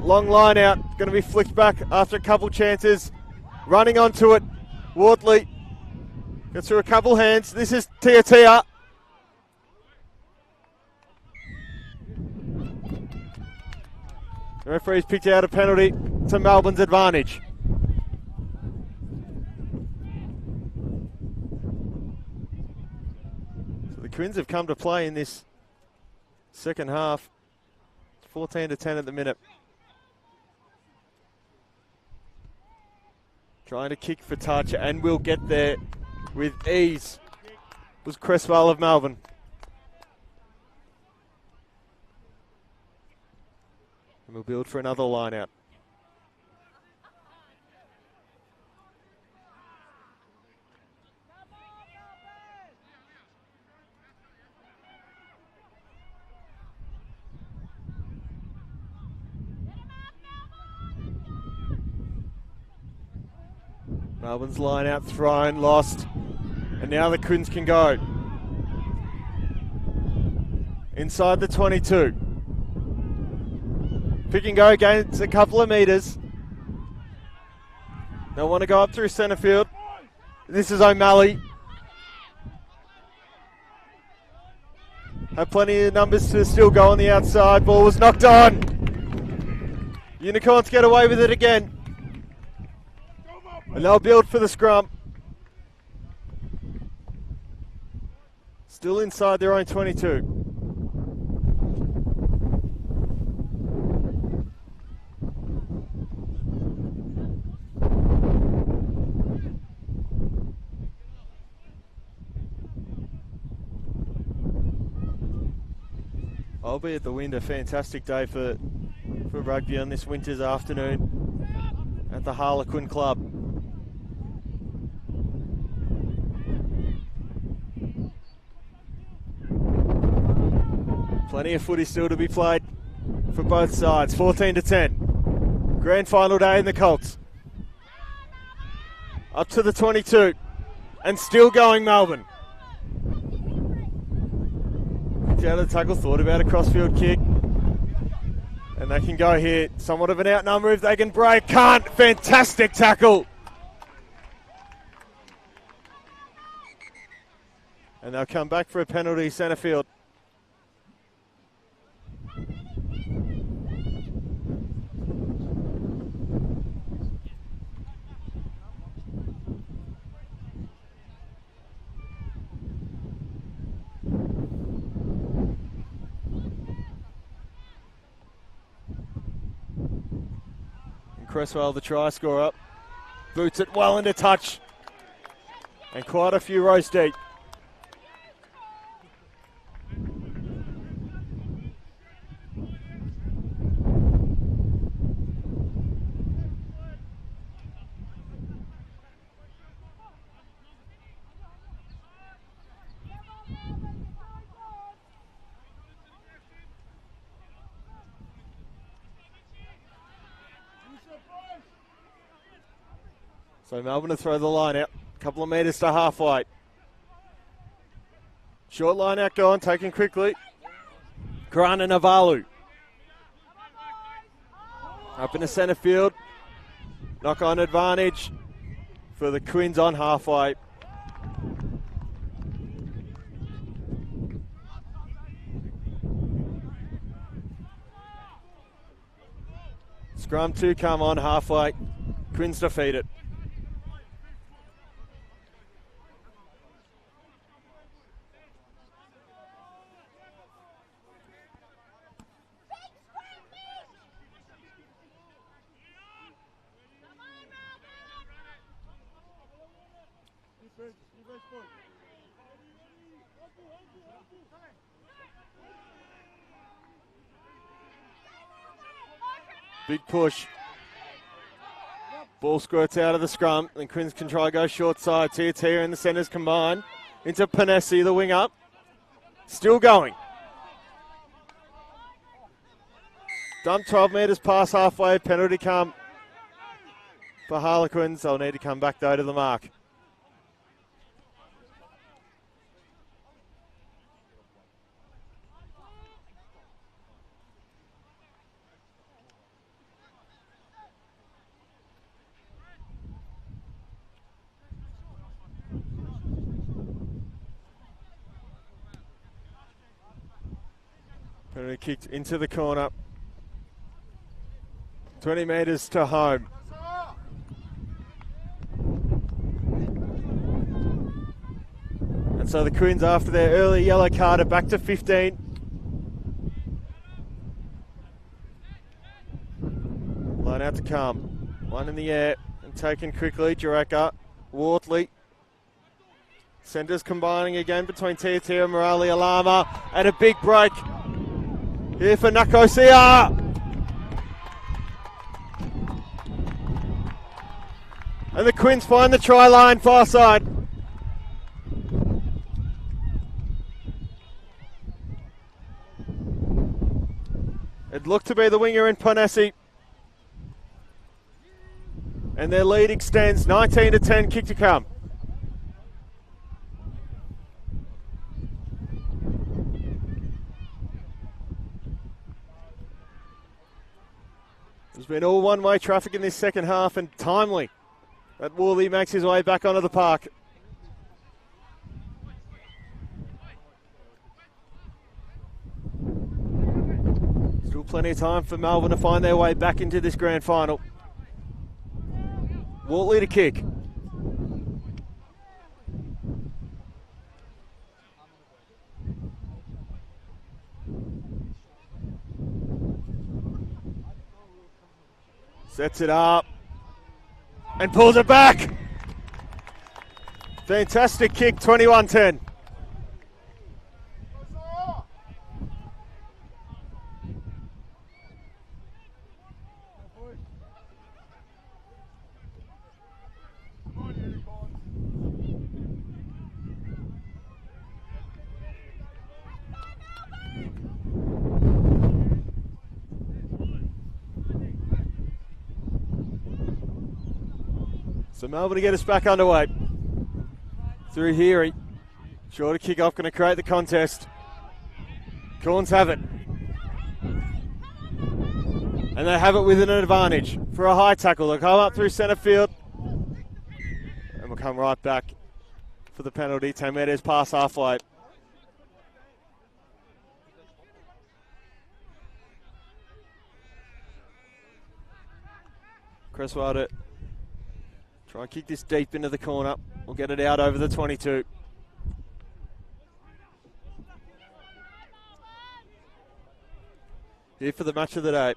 Long line out. Going to be flicked back after a couple chances. Running onto it. Wortley gets through a couple hands. This is Tia. The referee's picked out a penalty to Melbourne's advantage. Quins have come to play in this second half. 14-10 at the minute. Trying to kick for touch and will get there with ease. Was Cresswell of Melbourne. And we'll build for another line out. Melbourne's line out thrown, lost. And now the Quins can go. Inside the 22. Pick and go gains a couple of metres. They'll want to go up through centre field. This is O'Malley. Have plenty of numbers to still go on the outside. Ball was knocked on. Unicorns get away with it again. And they'll build for the scrum. Still inside their own 22. Albeit the wind, a fantastic day for rugby on this winter's afternoon at the Harlequin Club. Plenty of footy still to be played for both sides. 14-10. Grand final day in the Colts. Up to the 22. And still going Melbourne. Out of the tackle, thought about a crossfield kick. And they can go here. Somewhat of an outnumber if they can break. Can't. Fantastic tackle. And they'll come back for a penalty centre field. Cresswell, the try scorer, boots it well into touch. And quite a few rows deep. So Melbourne to throw the line out. A couple of metres to halfway. Short line out gone, taken quickly. Grant and Avalu. Up in the centre field. Knock on advantage for the Quins on halfway. Scrum 2 come on halfway. Quins defeated. Big push. Ball squirts out of the scrum. Then Quins can try to go short side. Tia and the centres combine. Into Panesi, the wing up. Still going. Dump 12 metres past halfway. Penalty come for Harlequins. They'll need to come back though to the mark. Penalty kicked into the corner. 20 metres to home. And so the Quins, after their early yellow card, are back to 15. Line out to come. One in the air and taken quickly. Jureka, Wortley. Centres combining again between Tia and Morali Alama. And a big break here for Nakosia. And the Quins find the try line far side. It looked to be the winger in Panesi. And their lead extends 19-10, kick to come. There's been all one-way traffic in this second half, and timely that Worley makes his way back onto the park. Still plenty of time for Melbourne to find their way back into this grand final. Wortley to kick. Sets it up and pulls it back. Fantastic kick, 21-10. So Melbourne to get us back underway. Through Heary. Shorter kick off, going to create the contest. Corns have it. And they have it with an advantage for a high tackle. They'll come up through centre field. And we'll come right back for the penalty. 10 metres past halfway. Cresswell try and kick this deep into the corner. We'll get it out over the 22. Here for the match of the day.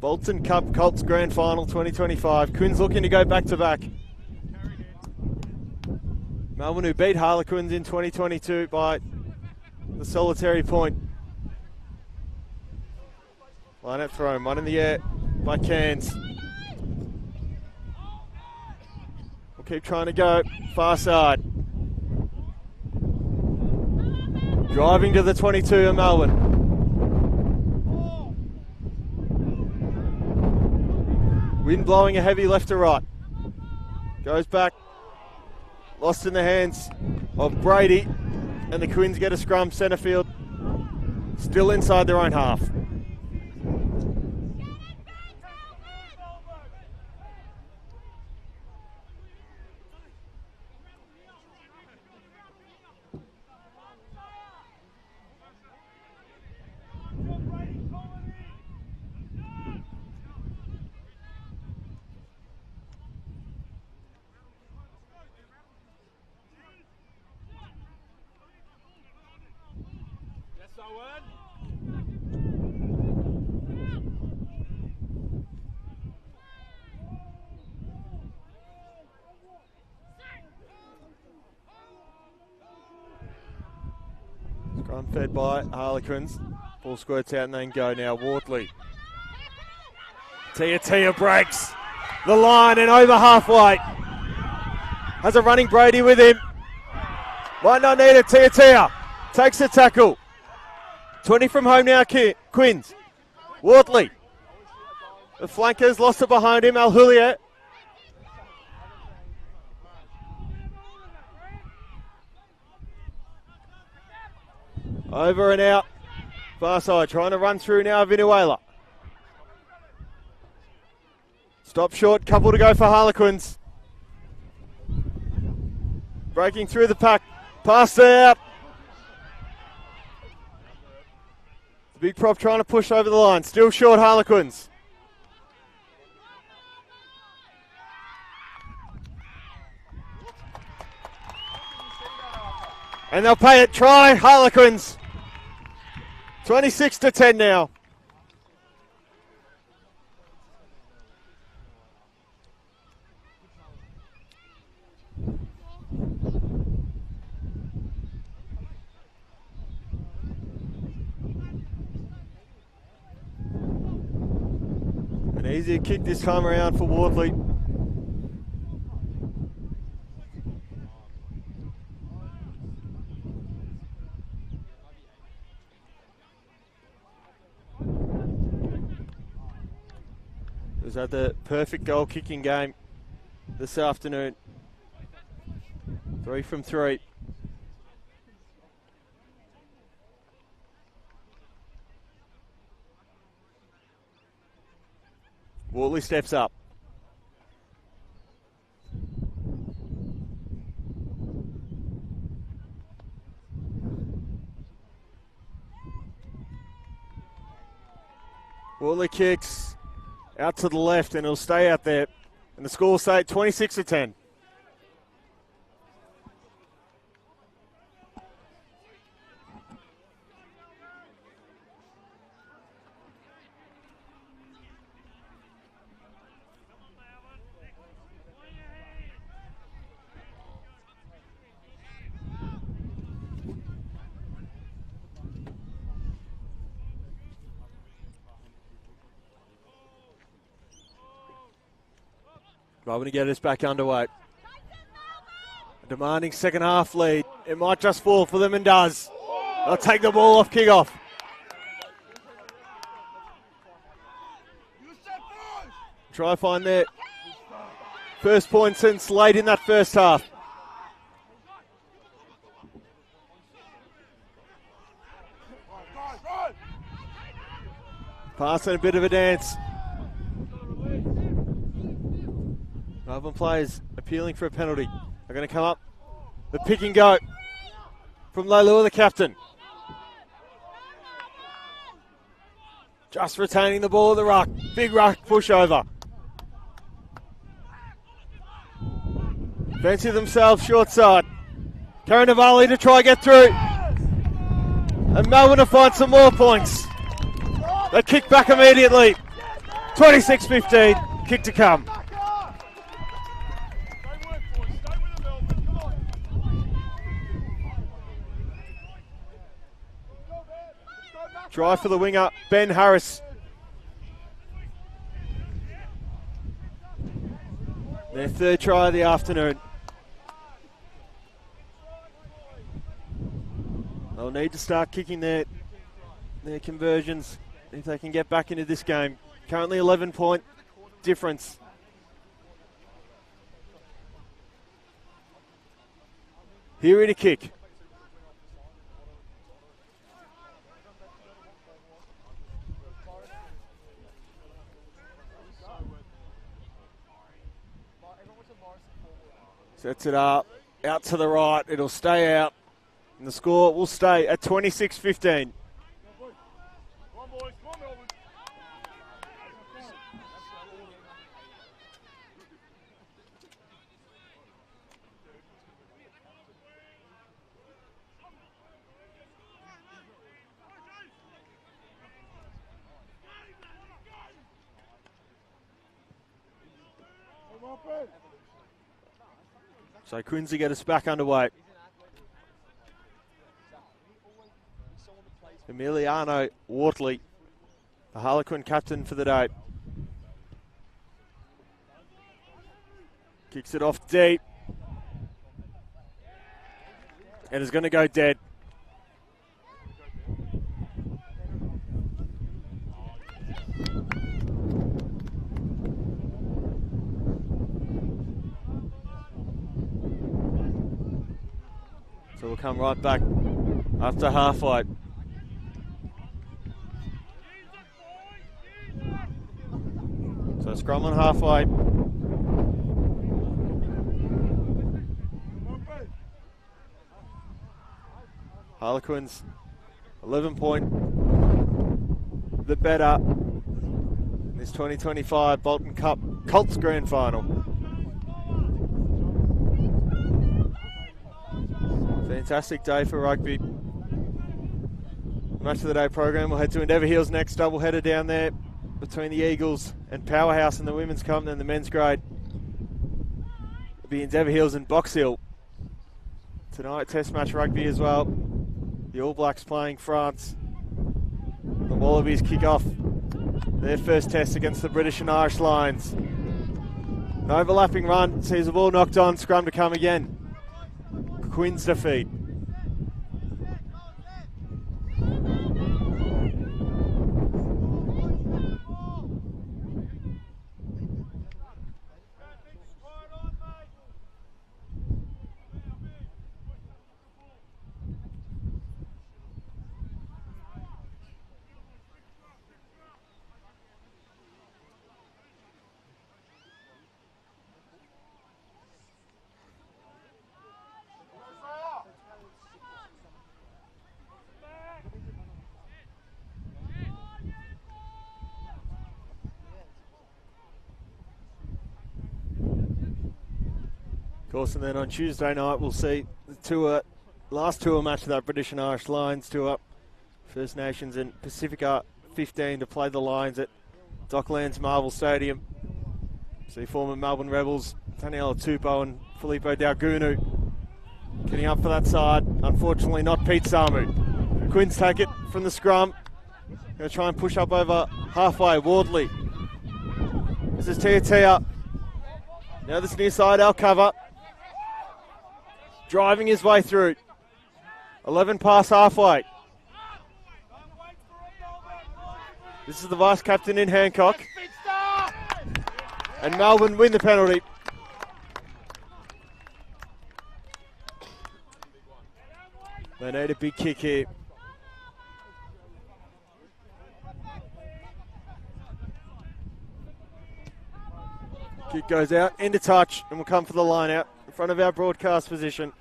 Bolton Cup Colts Grand Final 2025. Quins looking to go back-to-back. Melbourne who beat Harlequins in 2022 by the solitary point. Line out thrown, one in the air by Cairns. Keep trying to go far side. Driving to the 22 of Melbourne. Wind blowing a heavy left to right. Goes back. Lost in the hands of Brady. And the Quins get a scrum centre field. Still inside their own half. Scrum fed by Harlequins. Ball squirts out and then go now. Wortley. Tia breaks the line and over halfway. Has a running Brady with him. Might not need it. Tia takes the tackle. 20 from home now, Quins. Wortley. The flankers lost it behind him. Alhulia. Over and out. Far side, trying to run through now, Vinuela. Stop short, couple to go for Harlequins. Breaking through the pack. Pass out. The big prop trying to push over the line. Still short, Harlequins. And they'll pay it. Try, Harlequins. 26-10 now. An easier kick this time around for Wortley. Was had the perfect goal kicking game this afternoon. 3 from 3. Wortley steps up. Wortley kicks. Out to the left, and it'll stay out there. And the score will stay at 26-10. Melbourne to get us back underway. Demanding second half lead. It might just fall for them and does. They'll take the ball off kickoff. Try find their first point since late in that first half. Pass and a bit of a dance. Melbourne players appealing for a penalty. They're going to come up. The pick and go from Leilua, the captain. Just retaining the ball at the ruck. Big ruck push over. Fancy themselves short side. Karanavali to try get through. And Melbourne to find some more points. They kick back immediately. 26-15. Kick to come. Try for the winger, Ben Harris. Their third try of the afternoon. They'll need to start kicking their conversions if they can get back into this game. Currently 11-point difference. Here to kick. Sets it up, out to the right. It'll stay out. And the score will stay at 26-15. So Quincy get us back underway. Emiliano Wortley, the Harlequin captain for the day. Kicks it off deep. And is going to go dead. So we'll come right back after halfway. So scrum on halfway. Harlequins 11 point the better in this 2025 Bolton Cup Colts Grand Final. Fantastic day for rugby. Match of the day program. We'll head to Endeavour Hills next. Doubleheader down there between the Eagles and Powerhouse in the women's comp and the men's grade. It'll be Endeavour Hills and Box Hill. Tonight, Test match rugby as well. The All Blacks playing France. The Wallabies kick off their first test against the British and Irish Lions. An overlapping run sees the ball knocked on. Scrum to come again. Quinn's defeat. Of course, and then on Tuesday night we'll see the last tour match of that British and Irish Lions tour. First Nations and Pacifica 15 to play the Lions at Docklands Marvel Stadium. See former Melbourne Rebels Daniela Tupou and Filippo Dalgunu getting up for that side. Unfortunately not Pete Samu. Quins take it from the scrum. Going to try and push up over halfway. Wardley. This is Tia. Now this near side, our cover. Driving his way through. 11 past halfway. This is the vice captain in Hancock. And Melbourne win the penalty. They need a big kick here. Kick goes out, into touch, and we'll come for the line out in front of our broadcast position.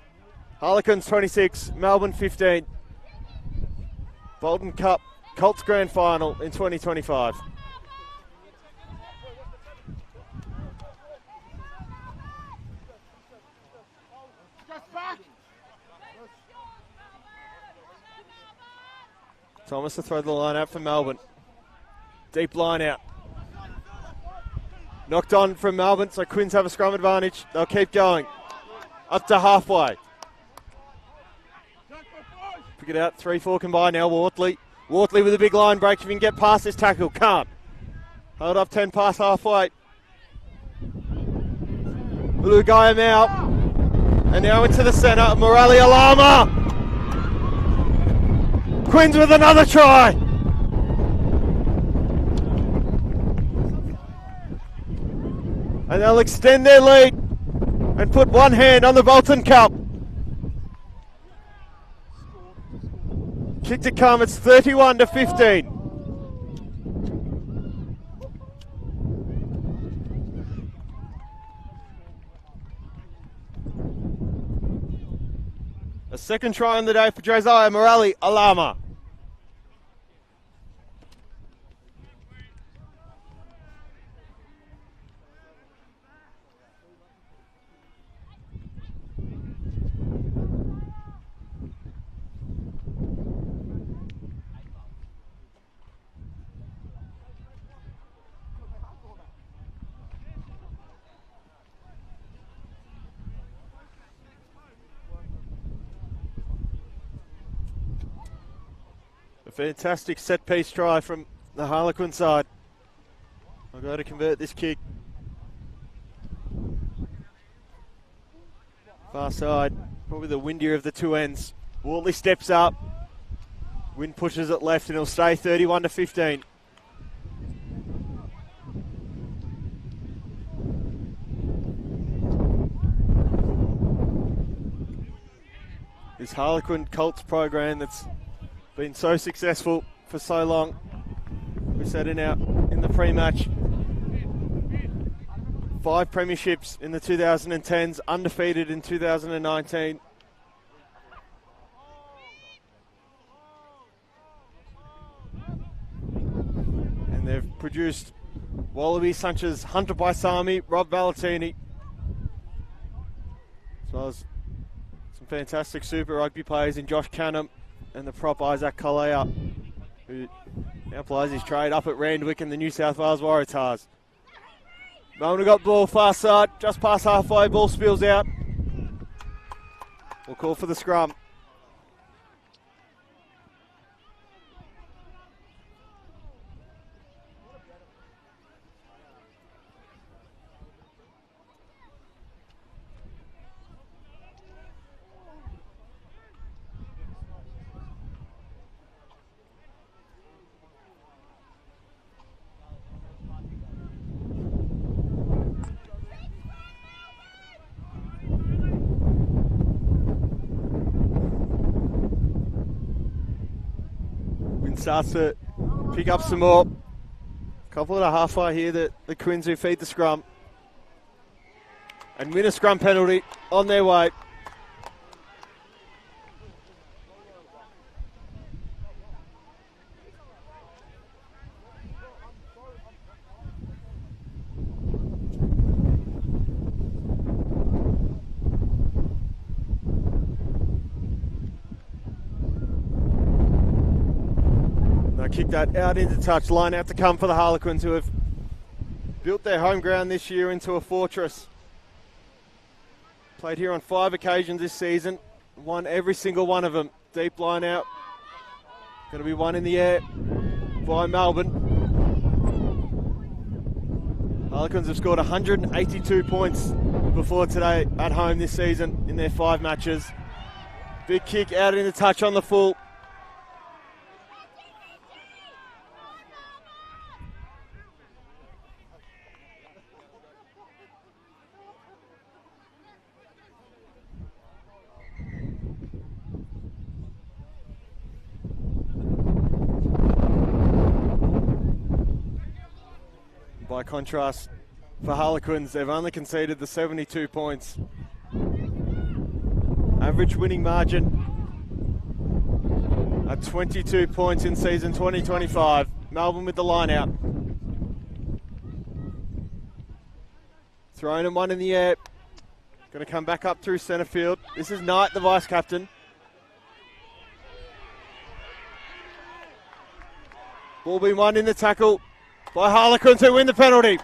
Harlequins 26, Melbourne 15. Bolton Cup Colts Grand Final in 2025. Thomas to throw the line out for Melbourne. Deep line out. Knocked on from Melbourne, so Quins have a scrum advantage. They'll keep going. Up to halfway. Pick it out, 3-4 combined now, Wortley. Wortley with a big line break. If you can get past this tackle, can't. Hold up 10 past halfway. Lugayam out. And now into the centre, Morale Alama. Quins with another try. And they'll extend their lead and put one hand on the Bolton Cup. Kick to come, it's 31-15. A second try on the day for Josiah Morelli Alama. A fantastic set-piece try from the Harlequin side. I'll go to convert this kick. Far side, probably the windier of the two ends. Wortley steps up. Wind pushes it left and it'll stay 31-15. This Harlequin Colts program that's been so successful for so long. We said in the pre-match, 5 premierships in the 2010s, undefeated in 2019. And they've produced Wallabies such as Hunter Baisami, Rob Valentini, as well as some fantastic Super Rugby players in Josh Canham and the prop Isaac Kalea, who now plays his trade up at Randwick and the New South Wales Waratahs. Melbourne got the ball far side, just past halfway, ball spills out. We'll call for the scrum. Starts to pick up some more. Couple at a halfway here, the Quins who feed the scrum. And win a scrum penalty on their way. Kick that out into touch, line out to come for the Harlequins, who have built their home ground this year into a fortress. Played here on 5 occasions this season, won every single one of them. Deep line out, going to be one in the air by Melbourne. Harlequins have scored 182 points before today at home this season in their 5 matches. Big kick out into touch on the full. By contrast, for Harlequins, they've only conceded the 72 points. Average winning margin at 22 points in season 2025. Melbourne with the line out. Throwing him one in the air. Going to come back up through centre field. This is Knight, the vice captain. Ball being won in the tackle by Harlequins, who win the penalty.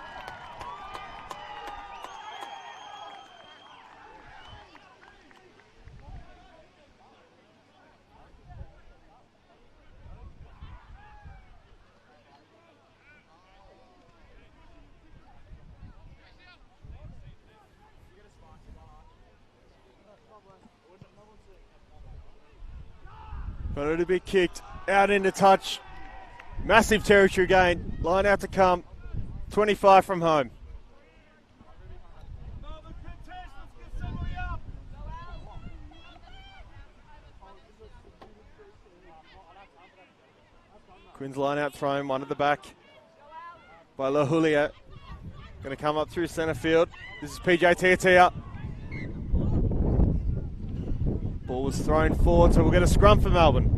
But it'll be kicked out into touch. Massive territory gain. Line out to come. 25 from home. Quinn's line out thrown, one at the back by Lahulia. Going to come up through centre field. This is PJ Tiatia. Ball was thrown forward, so we'll get a scrum for Melbourne.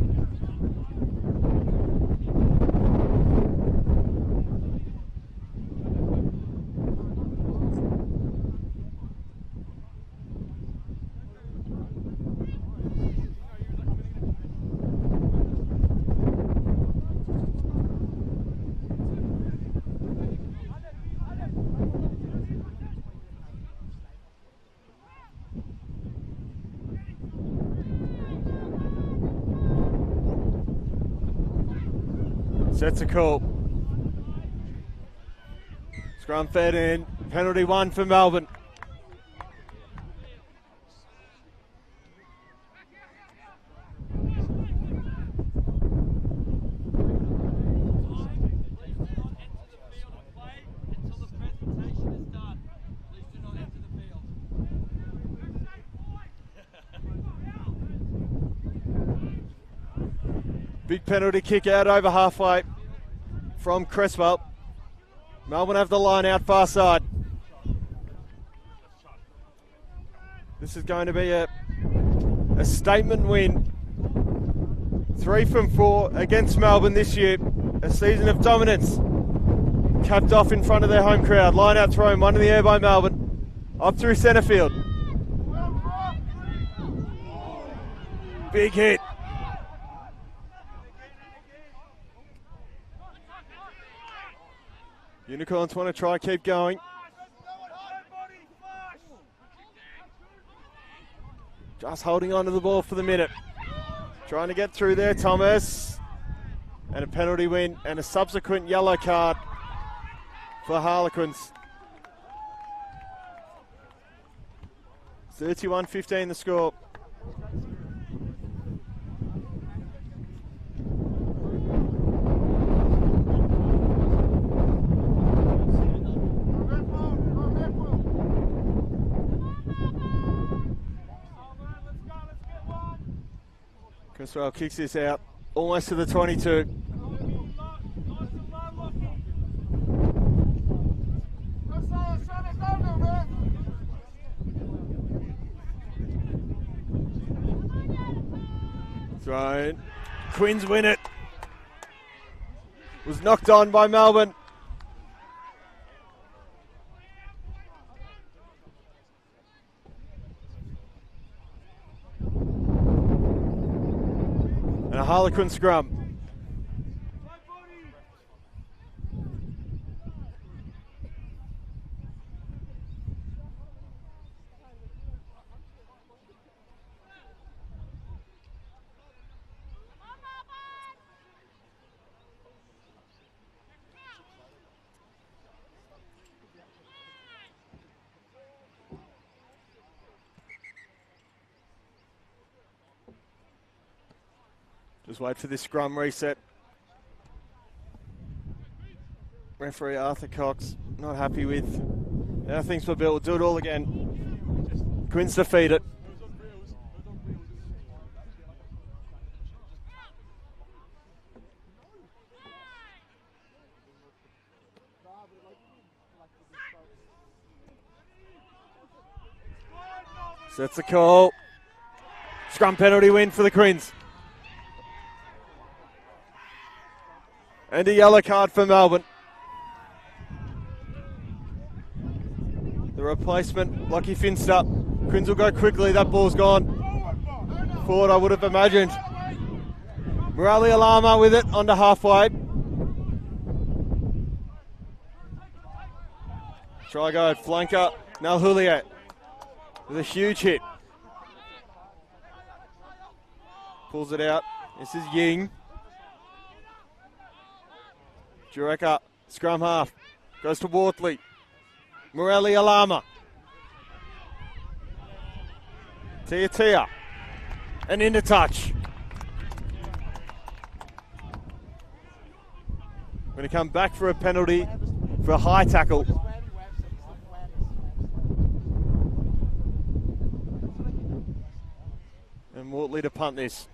Sets a call. Scrum fed in. Penalty 1 for Melbourne. Big penalty kick out over halfway from Cresswell. Melbourne have the line out far side. This is going to be a statement win. 3 from 4 against Melbourne this year. A season of dominance. Capped off in front of their home crowd. Line out thrown, one in the air by Melbourne. Up through centre field. Big hit. Unicorns want to try keep going. Just holding on to the ball for the minute. Trying to get through there, Thomas. And a penalty win and a subsequent yellow card for Harlequins. 31-15 the score. Cresswell kicks this out, almost to the 22. Thrown. Quins win it. Was knocked on by Melbourne. And a Harlequin scrum. Just wait for this scrum reset. Referee Arthur Cox not happy with how things were built. We'll do it all again. Quinn's defeated. Sets the call. Scrum penalty win for the Quins. And a yellow card for Melbourne. The replacement, Lockie Finster. Quins will go quickly, that ball's gone. Forward, I would have imagined. Morali Alama with it, onto halfway. Try go, flanker, Nal Juliet with a huge hit. Pulls it out, this is Ying. Jureka, scrum half, goes to Wortley. Morelli Alama. Tia. And into touch. Going to come back for a penalty for a high tackle. And Wortley to punt this.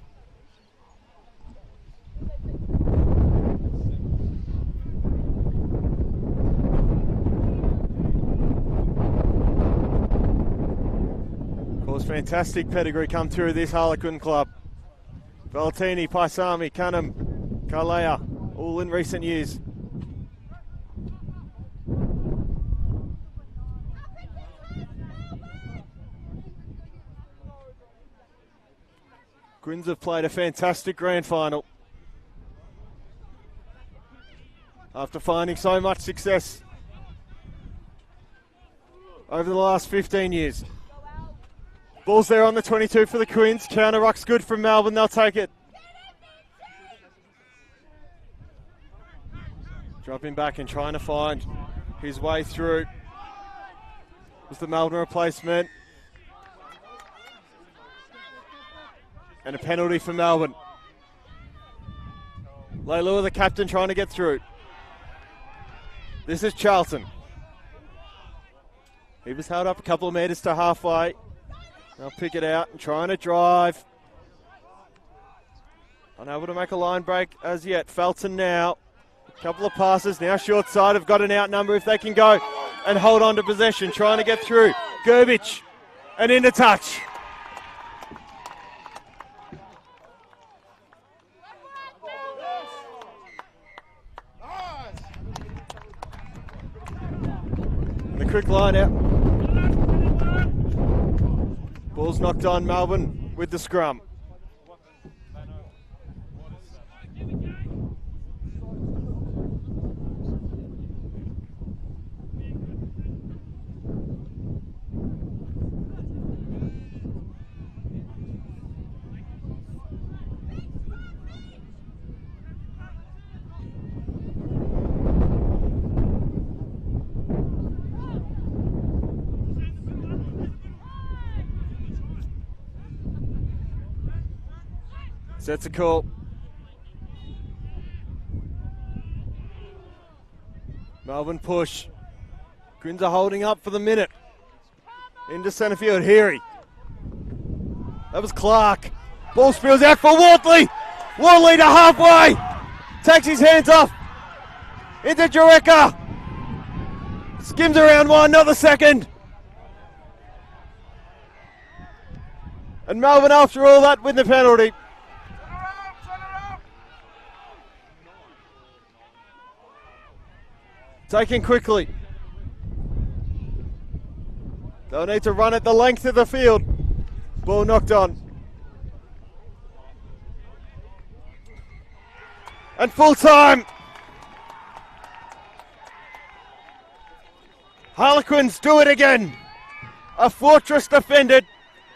fantastic pedigree come through this Harlequin club. Valentini, Paisami, Cunham, Kalea, all in recent years. Gwynns have played a fantastic grand final. After finding so much success over the last 15 years. Ball's there on the 22 for the Quins. Counter ruck's good from Melbourne. They'll take it. Dropping back and trying to find his way through. Was the Melbourne replacement. And a penalty for Melbourne. Leilua, the captain, trying to get through. This is Charlton. He was held up a couple of metres to halfway. They'll pick it out and trying to drive. Unable to make a line break as yet. Felton now. A couple of passes. Now short side. Have got an outnumber if they can go and hold on to possession. Trying to get through. Gerbich. And into touch. And the quick line out. Ball's knocked on Melbourne with the scrum. Sets a call. Melbourne push. Gwynns are holding up for the minute. Into centre field, Heary. That was Clark. Ball spills out for Wortley. Wortley to halfway. Takes his hands off. Into Jureka. Skims around one, another second. And Melbourne, after all that, win the penalty. Taken quickly. They'll need to run it the length of the field. Ball knocked on. And full time. Harlequins do it again. A fortress defended,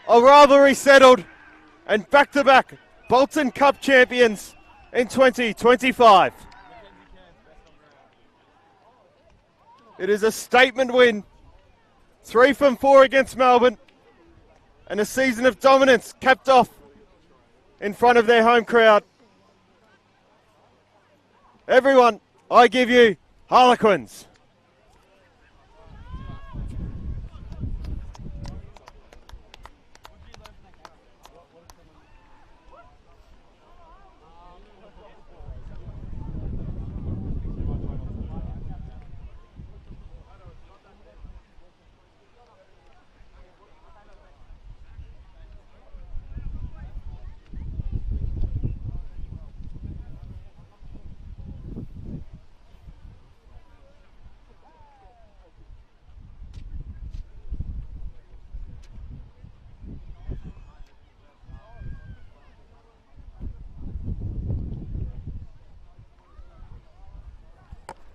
a rivalry settled, and back-to-back Bolton Cup champions in 2025. It is a statement win. 3 from 4 against Melbourne. And a season of dominance capped off in front of their home crowd. Everyone, I give you Harlequins.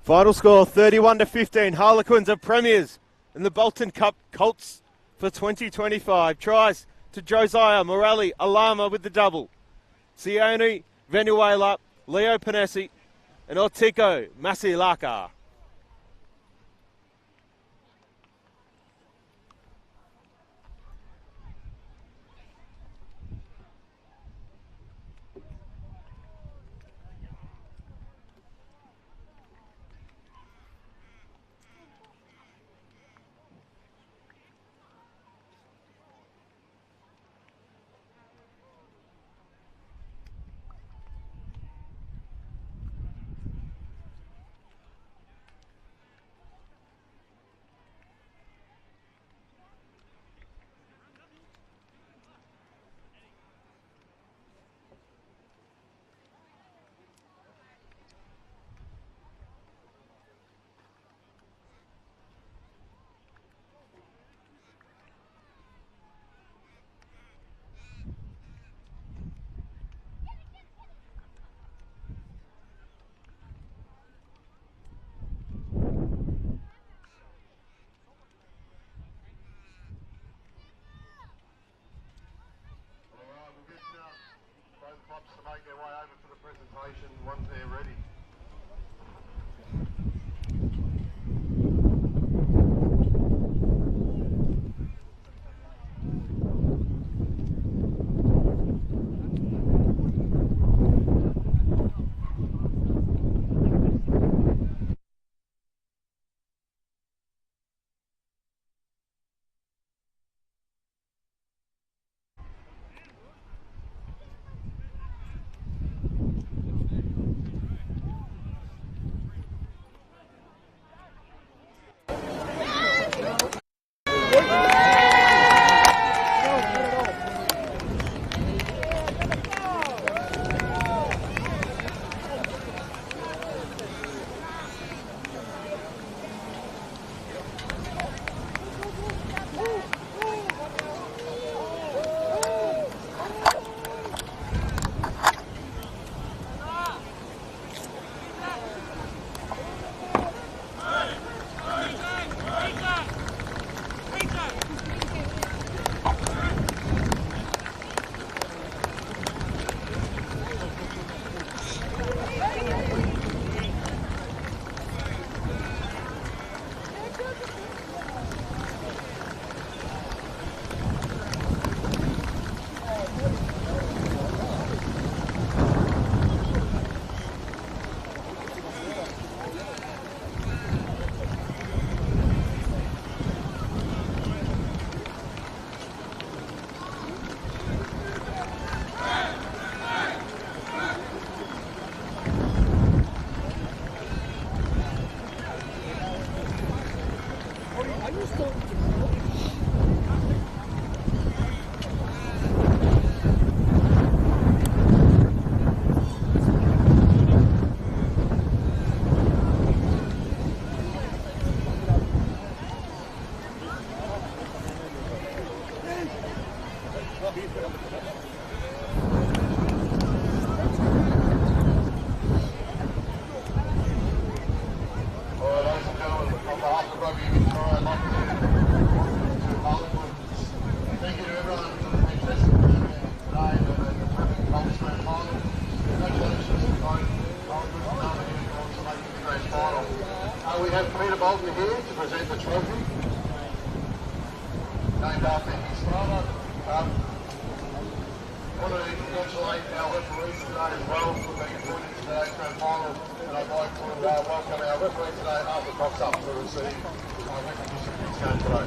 Final score 31-15. Harlequins are premiers in the Bolton Cup. Colts for 2025. Tries to Josiah, Morelli, Alama with the double. Sione, Venezuela, Leo Panesi, and Otiko Masilaka. they're ready. Rugby Victoria, I'd like to Harlequin. Thank you to everyone for the fantastic game today, the Colts grand final. Congratulations to both Harlequin and Harlequin for making the grand final. We have Peter Bolton here to present the trophy, named after his father. I want to congratulate our referees today as well for being appointed to today's grand final, and I'd like to welcome our referee today, Arthur Cox, up to receive my recognition for his game today.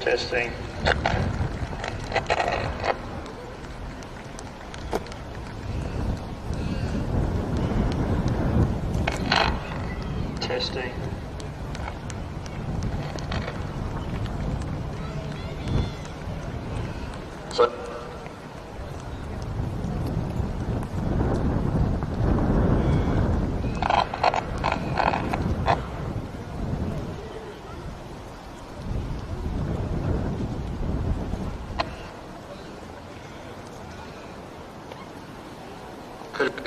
Testing. Testing. Hello.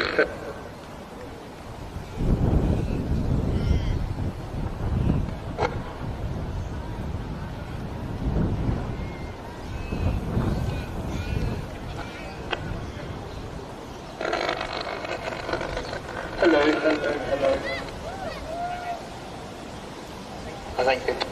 Thank you.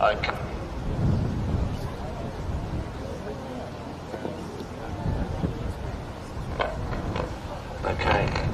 Okay. Okay.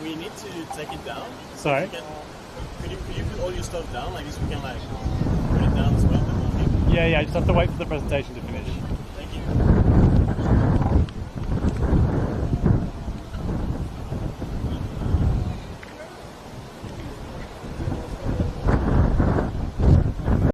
We need to take it down. Sorry? Could you put all your stuff down like this? We can like put it down as well. Yeah, I just have to wait for the presentation to finish.